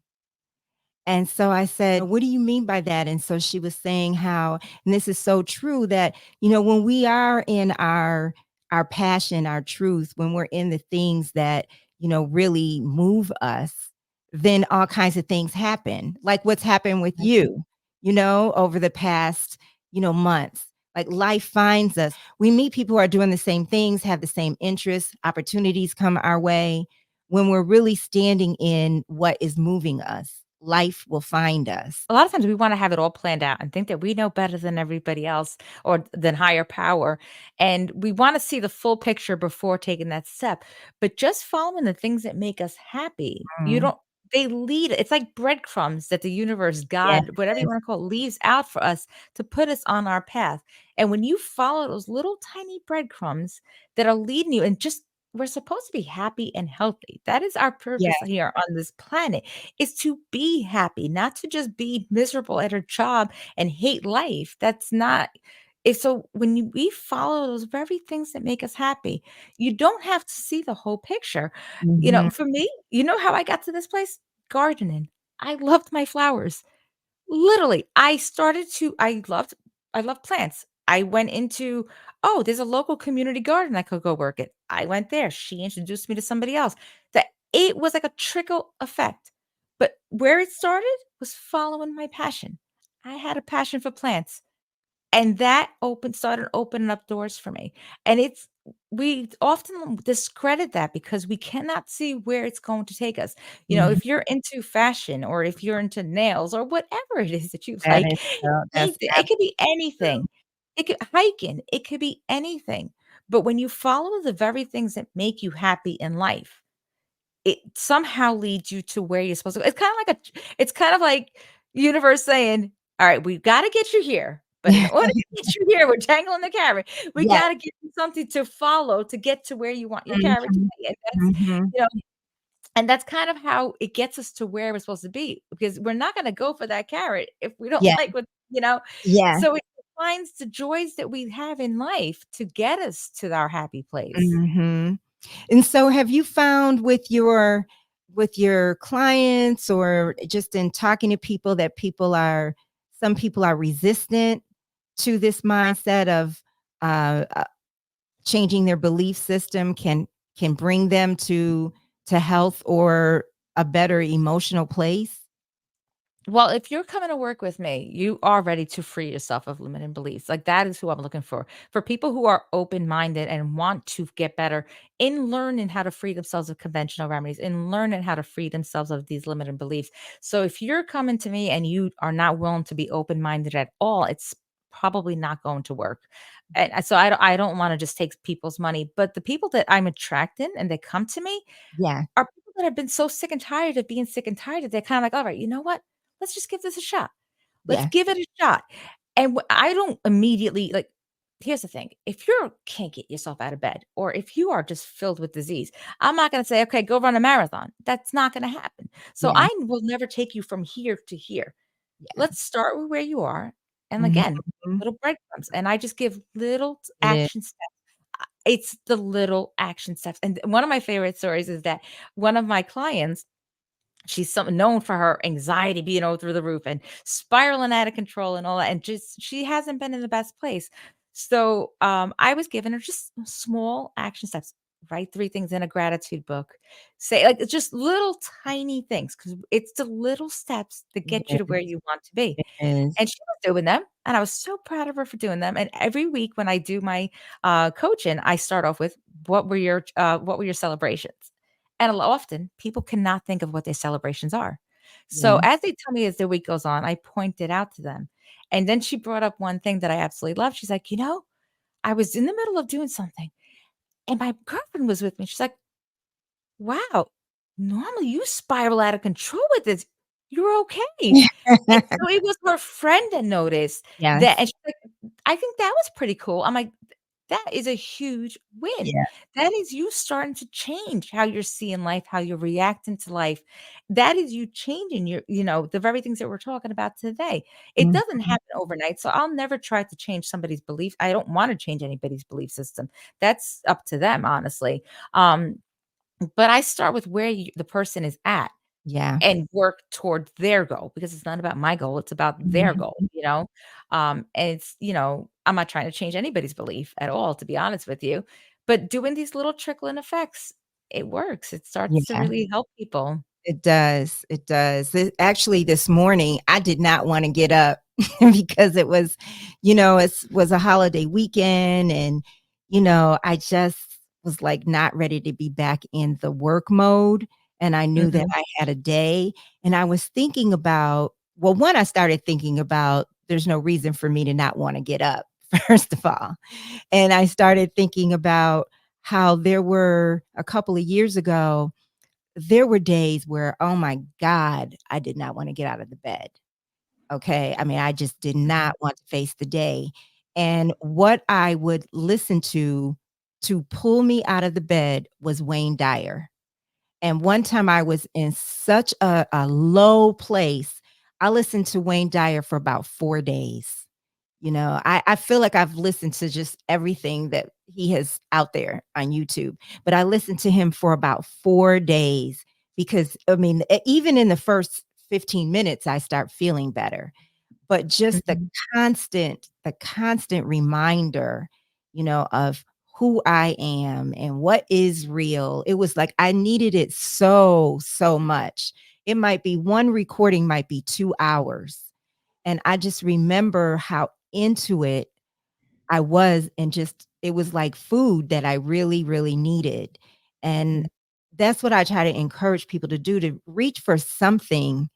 [SPEAKER 2] And so I said, "What do you mean by that?" And so she was saying how, and this is so true, that, when we are in our passion, our truth, when we're in the things that, really move us, then all kinds of things happen. Like what's happened with
[SPEAKER 1] Right.
[SPEAKER 2] you, over the past, months. Like life finds us. We meet people who are doing the same things, have the same interests, opportunities come our way when we're really standing in what is moving us. life will find us.
[SPEAKER 1] A lot of times we wanna have it all planned out and think that we know better than everybody else or than higher power, and we wanna see the full picture before taking that step, but just following the things that make us happy, you
[SPEAKER 2] Mm.
[SPEAKER 1] don't they lead it's like breadcrumbs that the universe,
[SPEAKER 2] Yes.
[SPEAKER 1] God, whatever you wanna call it, leaves out for us to put us on our path, and when you follow those little tiny breadcrumbs that are leading you and just we're supposed to be happy and healthy. That is our
[SPEAKER 2] Yeah.
[SPEAKER 1] purpose here on this planet is to be happy, not to just be miserable at our job and hate life. That's not so when we follow those very things that make us happy, you don't have to see the whole picture.
[SPEAKER 2] Mhm.
[SPEAKER 1] For me, you know how I got to this place? Gardening. I loved my flowers. Literally, I loved plants. I went into, "Oh, there's a local community garden I could go work at." I went there. She introduced me to somebody else. That it was like a trickle effect. But where it started was following my passion. I had a passion for plants. And that started opening up doors for me, and it's we often discredit that because we cannot see where it's going to take us.
[SPEAKER 2] Mhm.
[SPEAKER 1] If you're into fashion or if you're into nails or whatever it is that you
[SPEAKER 2] That
[SPEAKER 1] like,
[SPEAKER 2] is so that's
[SPEAKER 1] it could be
[SPEAKER 2] absolutely true.
[SPEAKER 1] anything. It could hiking, it could be anything, but when you follow the very things that make you happy in life, it somehow leads you to where you're supposed to go. It's kind of like universe saying, "Alright, we've gotta get you here, but in order to get you here, we're dangling the carrot. We
[SPEAKER 2] Yes.
[SPEAKER 1] gotta give you something to follow to get to where you want your carrot to
[SPEAKER 2] Mhm.
[SPEAKER 1] be," and
[SPEAKER 2] Mhm.
[SPEAKER 1] you know, that's kind of how it gets us to where we're supposed to be, because we're not gonna go for that carrot if we don't
[SPEAKER 2] Yeah.
[SPEAKER 1] like what.
[SPEAKER 2] Yeah.
[SPEAKER 1] So it finds the joys that we have in life to get us to our happy place.
[SPEAKER 2] Mhm. And so have you found with your clients or just in talking to people that some people are resistant to this mindset of changing their belief system can bring them to health or a better emotional place?
[SPEAKER 1] Well, if you're coming to work with me, you are ready to free yourself of limiting beliefs. Like that is who I'm looking for. For people who are open-minded and want to get better in learning how to free themselves of conventional remedies, in learning how to free themselves of these limiting beliefs. So if you're coming to me and you are not willing to be open-minded at all, it's probably not going to work. And so I don't want to just take people's money, but the people that I'm attracting and they come to me,
[SPEAKER 2] Yeah,
[SPEAKER 1] are people that have been so sick and tired of being sick and tired that they're kinda like, "Alright, you know what? Let's just give this a shot. Let's
[SPEAKER 2] yeah,
[SPEAKER 1] give it a shot." And I don't immediately here's the thing, if you can't get yourself out of bed or if you are just filled with disease, I'm not gonna say, "Okay, go run a marathon." That's not gonna happen. So
[SPEAKER 2] yeah,
[SPEAKER 1] I will never take you from here to here.
[SPEAKER 2] yeah.
[SPEAKER 1] Let's start with where you are, and again,
[SPEAKER 2] Mhm.
[SPEAKER 1] little breadcrumbs, and I just give little
[SPEAKER 2] It is.
[SPEAKER 1] action steps. It's the little action steps, and one of my favorite stories is that one of my clients, she's known for her anxiety being all through the roof and spiraling out of control and all that, and just she hasn't been in the best place. So, I was giving her just small action steps. Write 3 things in a gratitude book. Say it's just little tiny things because it's the little steps that get you to where
[SPEAKER 2] It
[SPEAKER 1] you want to be.
[SPEAKER 2] is.
[SPEAKER 1] And she was doing them, and I was so proud of her for doing them, and every week when I do my, coaching, I start off with, what were your celebrations?" And often, people cannot think of what their celebrations are. So,
[SPEAKER 2] Yeah.
[SPEAKER 1] as they tell me as the week goes on, I point it out to them, and then she brought up one thing that I absolutely love. She's like, I was in the middle of doing something, and my girlfriend was with me. She's like, "Wow, normally you spiral out of control with this. You're okay." And so it was her friend that noticed that,
[SPEAKER 2] Yes.
[SPEAKER 1] and she's like, "I think that was pretty cool." I'm like, "That is a huge win.
[SPEAKER 2] Yeah.
[SPEAKER 1] That is you starting to change how you're seeing life, how you're reacting to life. That is you changing the very things that we're talking about today. It doesn't
[SPEAKER 2] Mhm.
[SPEAKER 1] happen overnight, so I'll never try to change somebody's belief. I don't wanna change anybody's belief system. That's up to them, honestly. Um, but I start with where the person is at
[SPEAKER 2] Yeah.
[SPEAKER 1] and work toward their goal because it's not about my goal, it's about their goal,
[SPEAKER 2] Mhm.
[SPEAKER 1] And I'm not trying to change anybody's belief at all, to be honest with you. But doing these little trickling effects, it works. It starts to
[SPEAKER 2] Yeah.
[SPEAKER 1] really help people.
[SPEAKER 2] It does, it does. Actually, this morning, I did not wanna get up because it was a holiday weekend and, I just was, like, not ready to be back in the work mode, and I knew that
[SPEAKER 1] Mhm,
[SPEAKER 2] I had a day, and I was thinking about well, one, I started thinking about there's no reason for me to not wanna get up, first of all, and I started thinking about how there were a couple of years ago, there were days where, oh my god, I did not wanna get out of the bed. Okay. I mean, I just did
[SPEAKER 1] mhm,
[SPEAKER 2] not want to face the day. And what I would listen to pull me out of the bed was Wayne Dyer. And one time I was in such a low place, I listened to Wayne Dyer for about 4 days. I feel like I've listened to just everything that he has out there on YouTube, but I listened to him for about 4 days because, I mean, even in the first 15 minutes, I start feeling better. But just
[SPEAKER 1] mhm.
[SPEAKER 2] the constant reminder, of who I am and what is real. It was like I needed it so, so much. It might be one recording might be 2 hours, and I just remember how into it I was and just it was like food that I really, really needed. And that's what I try to encourage people to do, to reach for something,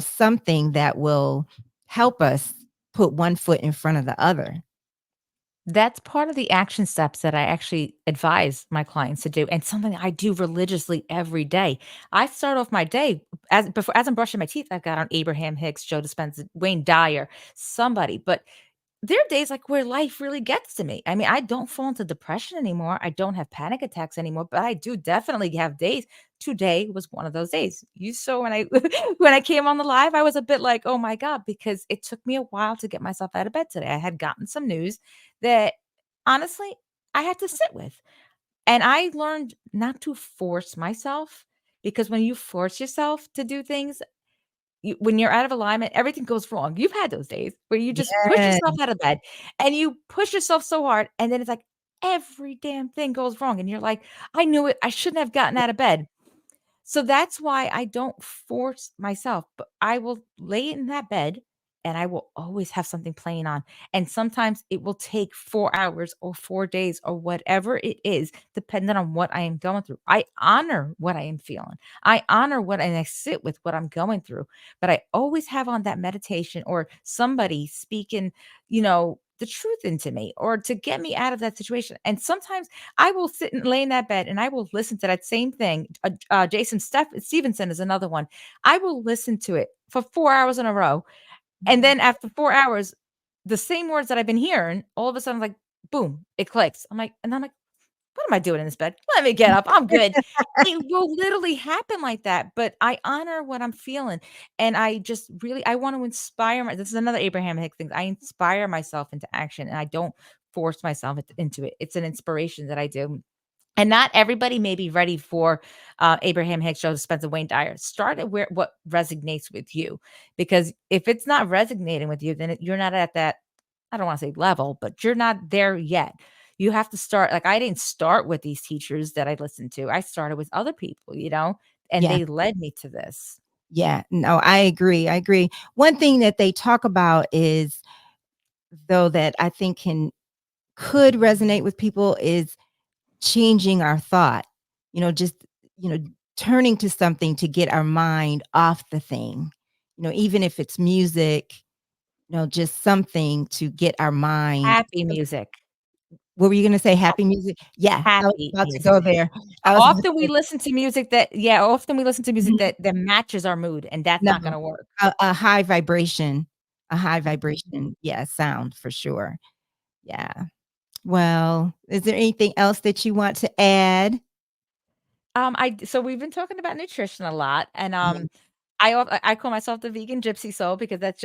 [SPEAKER 2] something that will help us put one foot in front of the other.
[SPEAKER 1] That's part of the action steps that I actually advise my clients to do, and something I do religiously every day. I start off my day as I'm brushing my teeth, I've got on Abraham Hicks, Joe Dispenza, Wayne Dyer, somebody, but there are days, like, where life really gets to me. I mean, I don't fall into depression anymore, I don't have panic attacks anymore, but I do definitely have days. Today was one of those days. You saw when I when I came on the live, I was a bit like, "Oh my god," because it took me a while to get myself out of bed today. I had gotten some news that, honestly, I had to sit with, and I learned not to force myself, because when you force yourself to do things, when you're out of alignment, everything goes wrong. You've had those days where you just push
[SPEAKER 2] Yes,
[SPEAKER 1] yourself out of bed and you push yourself so hard, and then it's like every damn thing goes wrong. And you're like, I knew it. I shouldn't have gotten out of bed. So that's why I don't force myself, but I will lay in that bed and I will always have something playing on. And sometimes it will take 4 hours or 4 days or whatever it is, depending on what I am going through. I honor what I am feeling. I honor what and I sit with what I'm going through. But I always have on that meditation or somebody speaking, the truth into me or to get me out of that situation. And sometimes I will sit and lay in that bed and I will listen to that same thing. Jason Stevenson is another one. I will listen to it for 4 hours in a row, and
[SPEAKER 2] mhm.
[SPEAKER 1] then after 4 hours, the same words that I've been hearing, all of a sudden, like, boom, it clicks. I'm like, "What am I doing in this bed? Let me get up. I'm good." It will literally happen like that, but I honor what I'm feeling, and I just really I want to inspire my this is another Abraham Hicks thing. I inspire myself into action, and I don't force myself into it. It's an inspiration that I do. And not everybody may be ready for, Abraham Hicks, Joe Dispenza, Wayne Dyer. Start at where what resonates with you, because if it's not resonating with you, then you're not at that, I don't wanna say level, but you're not there yet. You have to start like, I didn't start with these teachers that I listened to. I started with other people, and
[SPEAKER 2] Yeah,
[SPEAKER 1] they led me to this.
[SPEAKER 2] yeah. No, I agree, I agree. One thing that they talk about is, though, that I think could resonate with people is changing our thought, just, you know, turning to something to get our mind off the thing, even if it's music, just something to get our mind.
[SPEAKER 1] Happy music.
[SPEAKER 2] What were you gonna say? Happy music? Yeah, I was
[SPEAKER 1] Happy
[SPEAKER 2] about to
[SPEAKER 1] music.
[SPEAKER 2] go there. I was about to say
[SPEAKER 1] Often we listen to music
[SPEAKER 2] mhm,
[SPEAKER 1] that matches our mood, and that's
[SPEAKER 2] no,
[SPEAKER 1] not gonna work.
[SPEAKER 2] a high vibration,
[SPEAKER 1] Mhm.
[SPEAKER 2] yeah, sound for sure. Yeah. Well, is there anything else that you want to add?
[SPEAKER 1] So we've been talking about nutrition a lot, and,
[SPEAKER 2] Yeah,
[SPEAKER 1] I call myself the vegan gypsy soul because that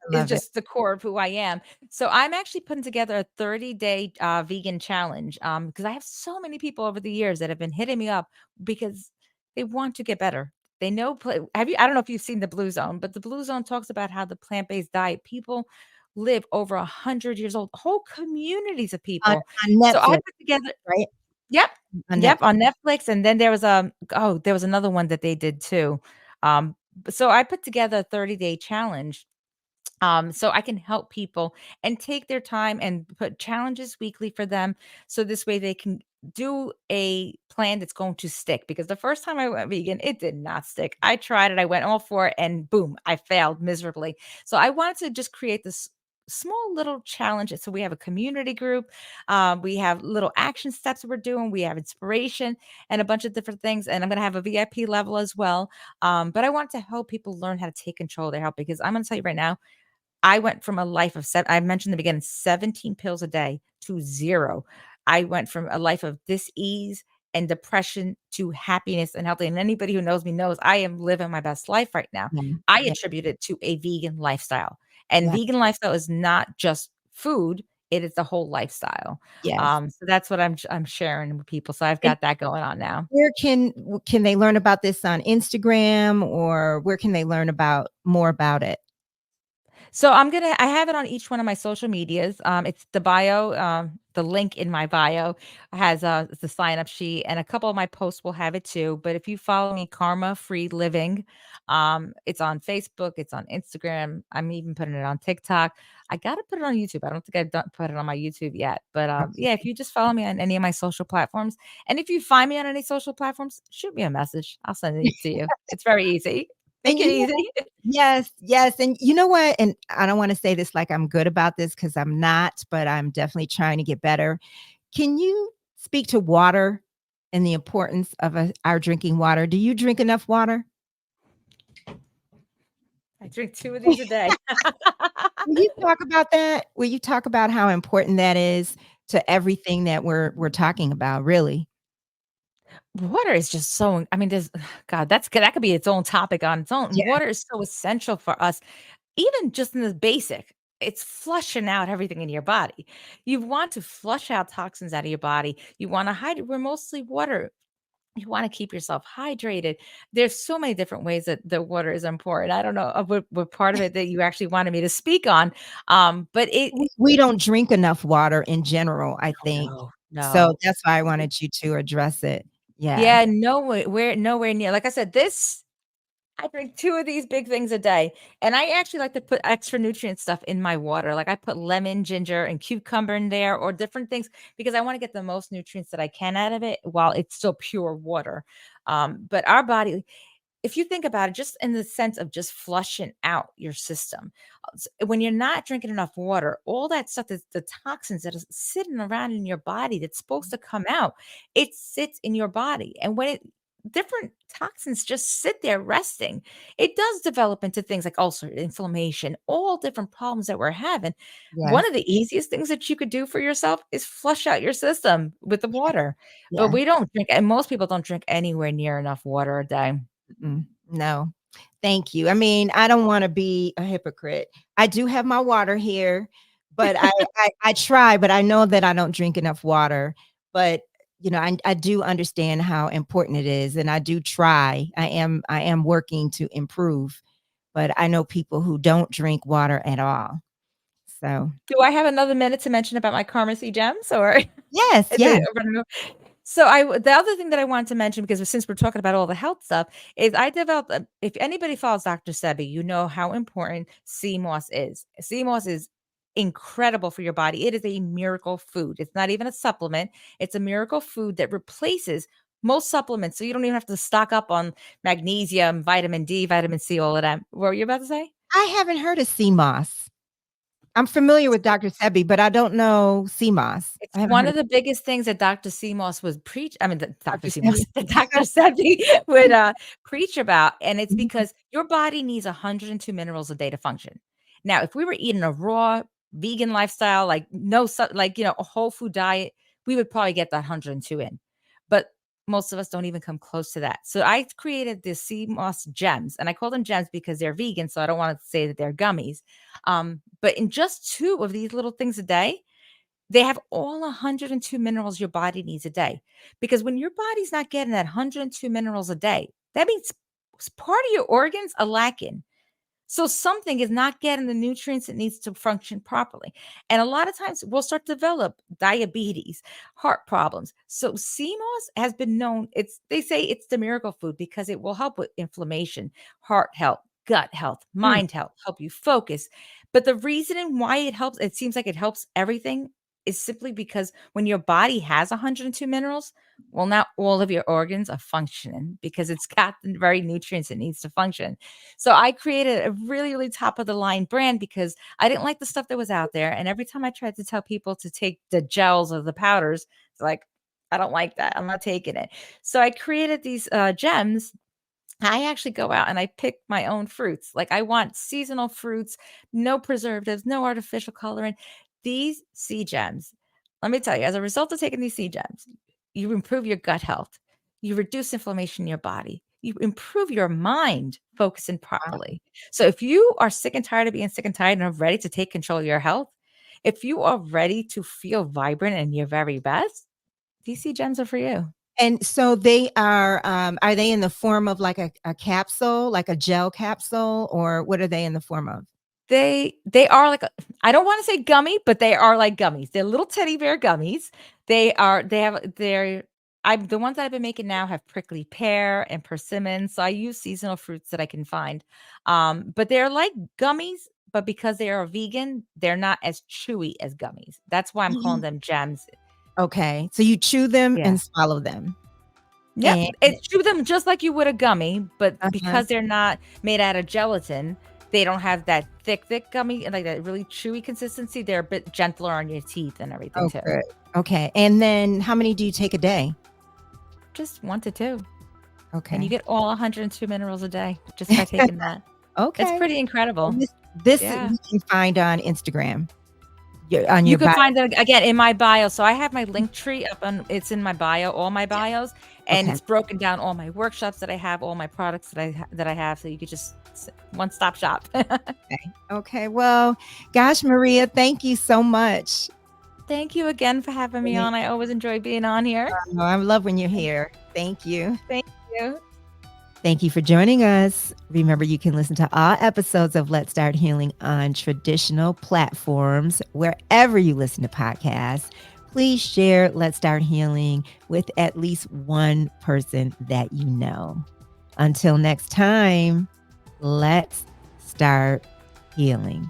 [SPEAKER 2] I
[SPEAKER 1] is
[SPEAKER 2] love it.
[SPEAKER 1] just the core of who I am. So I'm actually putting together a 30-day, vegan challenge, because I have so many people over the years that have been hitting me up because they want to get better. They know pla have you I don't know if you've seen the Blue Zone, but the Blue Zone talks about how the plant-based diet people live over 100 years old, whole communities of
[SPEAKER 2] On
[SPEAKER 1] people.
[SPEAKER 2] on
[SPEAKER 1] So I
[SPEAKER 2] Netflix,
[SPEAKER 1] put together
[SPEAKER 2] right?
[SPEAKER 1] Yep.
[SPEAKER 2] On
[SPEAKER 1] Yep,
[SPEAKER 2] Netflix.
[SPEAKER 1] on Netflix, and then there was another one that they did too. B So I put together a 30-day challenge, So I can help people and take their time and put challenges weekly for them. So this way they can do a plan that's going to stick. Because the first time I went vegan, it did not stick. I tried it, I went all for it, and boom, I failed miserably. So I wanted to just create this small little challenge. So we have a community group. We have little action steps that we're doing. We have inspiration and a bunch of different things. And I'm going to have a VIP level as well. But I want to help people learn how to take control of their health because I'm going to tell you right now, I went from a life of I mentioned in the beginning, 17 pills a day to 0. I went from a life of dis-ease and depression to happiness and healthy, and anybody who knows me knows I am living my best life right now.
[SPEAKER 2] Yeah.
[SPEAKER 1] I
[SPEAKER 2] Yeah.
[SPEAKER 1] attribute it to a vegan lifestyle, and
[SPEAKER 2] Yeah.
[SPEAKER 1] vegan lifestyle is not just food, it is the whole lifestyle.
[SPEAKER 2] Yes.
[SPEAKER 1] So that's what I'm sharing with people, so I've
[SPEAKER 2] And
[SPEAKER 1] got that going on now.
[SPEAKER 2] where can they learn about this on Instagram, or where can they learn about more about it?
[SPEAKER 1] So I have it on each one of my social medias. It's the bio, the link in my bio has the sign up sheet, and a couple of my posts will have it too. But if you follow me, Karma Free Living, it's on Facebook, it's on Instagram. I'm even putting it on TikTok. I gotta put it on YouTube. I don't think I've put it on my YouTube yet. But yeah, if
[SPEAKER 2] Okay.
[SPEAKER 1] you just follow me on any of my social platforms, and if you find me on any social platforms, shoot me a message. I'll send it to you. It's very easy. Make
[SPEAKER 2] And
[SPEAKER 1] it
[SPEAKER 2] you know,
[SPEAKER 1] easy.
[SPEAKER 2] yes, yes, and you know what? And I don't wanna say this like I'm good about this because 'cause I'm not, but I'm definitely trying to get better. Can you speak to water and the importance of, our drinking water? Do you drink enough water?
[SPEAKER 1] I drink 2 of these a day.
[SPEAKER 2] Will you talk about that? Will you talk about how important that is to everything that we're talking about, really?
[SPEAKER 1] Water is just so I mean, there's God, that could be its own topic on its own.
[SPEAKER 2] Yeah,
[SPEAKER 1] Water is so essential for us, even just in the basic. It's flushing out everything in your body. You want to flush out toxins out of your body. You wanna hydrate. We're mostly water. You wanna keep yourself hydrated. There's so many different ways that the water is important. I don't know, what part of it that you actually wanted me to speak on, but
[SPEAKER 2] we don't drink enough water in general, I
[SPEAKER 1] oh,
[SPEAKER 2] think.
[SPEAKER 1] no,
[SPEAKER 2] So,
[SPEAKER 1] no.
[SPEAKER 2] that's why I wanted you to address it. Yeah.
[SPEAKER 1] Yeah, no way we're nowhere near like I said, this I drink 2 of these big things a day, and I actually like to put extra nutrient stuff in my water, like, I put lemon, ginger, and cucumber in there or different things because I wanna get the most nutrients that I can out of it while it's still pure water. But our body if you think about it, just in the sense of just flushing out your system, when you're not drinking enough water, all that stuff, that's the toxins that is sitting around in your body that's supposed to come out, it sits in your body. And when different toxins just sit there resting, it does develop into things like ulcer, inflammation, all different problems that we're having. One
[SPEAKER 2] Yes.
[SPEAKER 1] of the easiest things that you could do for yourself is flush out your system with the
[SPEAKER 2] Yeah.
[SPEAKER 1] water. But
[SPEAKER 2] Yeah.
[SPEAKER 1] we don't drink, and most people don't drink anywhere near enough water a day.
[SPEAKER 2] Mm, no. Thank you. I mean, I don't wanna be a hypocrite. I do have my water here, but I try, but I know that I don't drink enough water. But, I do understand how important it is, and I do try. I am working to improve, but I know people who don't drink water at all. So,
[SPEAKER 1] Do I have another minute to mention about my Carmecy gems, or is
[SPEAKER 2] yes, yes.
[SPEAKER 1] it running o So the other thing that I wanted to mention, because since we're talking about all the health stuff, is I developed a if anybody follows Dr. Sebi, you know how important sea moss is. Sea moss is incredible for your body. It is a miracle food. It's not even a supplement. It's a miracle food that replaces most supplements, so you don't even have to stock up on magnesium, vitamin D, vitamin C, all of that. What were you about to say?
[SPEAKER 2] I haven't heard of sea moss. I'm familiar with Dr. Sebi, but I don't know sea moss.
[SPEAKER 1] It's
[SPEAKER 2] I haven't
[SPEAKER 1] one
[SPEAKER 2] heard of
[SPEAKER 1] of the biggest things that Dr. Seamoss was preach I mean, that Dr.
[SPEAKER 2] Dr.
[SPEAKER 1] Seamoss,
[SPEAKER 2] Sebi.
[SPEAKER 1] that Dr. Sebi would, preach about, and it's because your body needs 102 minerals a day to function. Now, if we were eating a raw vegan lifestyle, like no like, a whole food diet, we would probably get that 102 in. But most of us don't even come close to that. So I created the Seamoss gems, and I call them gems because they're vegan, so I don't want to say that they're gummies. But in just 2 of these little things a day, they have all 102 minerals your body needs a day. Because when your body's not getting that 102 minerals a day, that means part of your organs are lacking. So something is not getting the nutrients it needs to function properly. And a lot of times we'll start to develop diabetes, heart problems. So CMOS has been known, they say it's the miracle food because it will help with inflammation, heart health, gut health,
[SPEAKER 2] Mm,
[SPEAKER 1] mind health, help you focus. But the reason why it seems like it helps everything is simply because when your body has 102 minerals, well, now all of your organs are functioning because it's got the very nutrients it needs to function. So I created a really, really top of the line brand because I didn't like the stuff that was out there. And every time I tried to tell people to take the gels or the powders, it's like, I don't like that. I'm not taking it. So I created these gems. I actually go out and I pick my own fruits. Like I want seasonal fruits, no preservatives, no artificial coloring. These sea gems, let me tell you, as a result of taking these sea gems, you improve your gut health, you reduce inflammation in your body, you improve your mind focusing properly. So if you are sick and tired of being sick and tired and are ready to take control of your health, if you are ready to feel vibrant and your very best, these sea gems are for you.
[SPEAKER 2] And so are they in the form of like a capsule, like a gel capsule, or what are they in the form of?
[SPEAKER 1] They are like I don't wanna say gummy, but they are like gummies. They're little teddy bear gummies. I'm the ones that I've been making now have prickly pear and persimmon, so I use seasonal fruits that I can find. But they're like gummies, but because they are vegan, they're not as chewy as gummies. That's why I'm calling them gems.
[SPEAKER 2] Okay, so you chew them
[SPEAKER 1] Yeah.
[SPEAKER 2] and swallow them,
[SPEAKER 1] Yep,
[SPEAKER 2] and
[SPEAKER 1] it chew them just like you would a gummy, but
[SPEAKER 2] uh-huh.
[SPEAKER 1] because they're not made out of gelatin, they don't have that thick gummy, like that really chewy consistency. They're a bit gentler on your teeth and everything
[SPEAKER 2] Oh,
[SPEAKER 1] too.
[SPEAKER 2] good. Okay, and then how many do you take a day?
[SPEAKER 1] Just 1 to 2, and you
[SPEAKER 2] Okay.
[SPEAKER 1] get all 102 minerals a day just by taking that. It's
[SPEAKER 2] Okay.
[SPEAKER 1] pretty incredible.
[SPEAKER 2] This
[SPEAKER 1] Yeah.
[SPEAKER 2] we can find on Instagram, on
[SPEAKER 1] You
[SPEAKER 2] your
[SPEAKER 1] could
[SPEAKER 2] bio.
[SPEAKER 1] find that again in my bio. So I have my link tree up on it's in my bio, all my
[SPEAKER 2] Yeah.
[SPEAKER 1] bios, and
[SPEAKER 2] Okay.
[SPEAKER 1] it's broken down all my workshops that I have, all my products that I have, so you could just one-stop shop.
[SPEAKER 2] Okay. Okay. Well, gosh, Maria, thank you so much.
[SPEAKER 1] Thank you again for having me on. I always enjoy being on here.
[SPEAKER 2] I love when you're here. Thank you.
[SPEAKER 1] Thank you.
[SPEAKER 2] Thank you for joining us. Remember, you can listen to all episodes of Let's Start Healing on traditional platforms wherever you listen to podcasts. Please share Let's Start Healing with at least one person that you know. Until next time, let's start healing.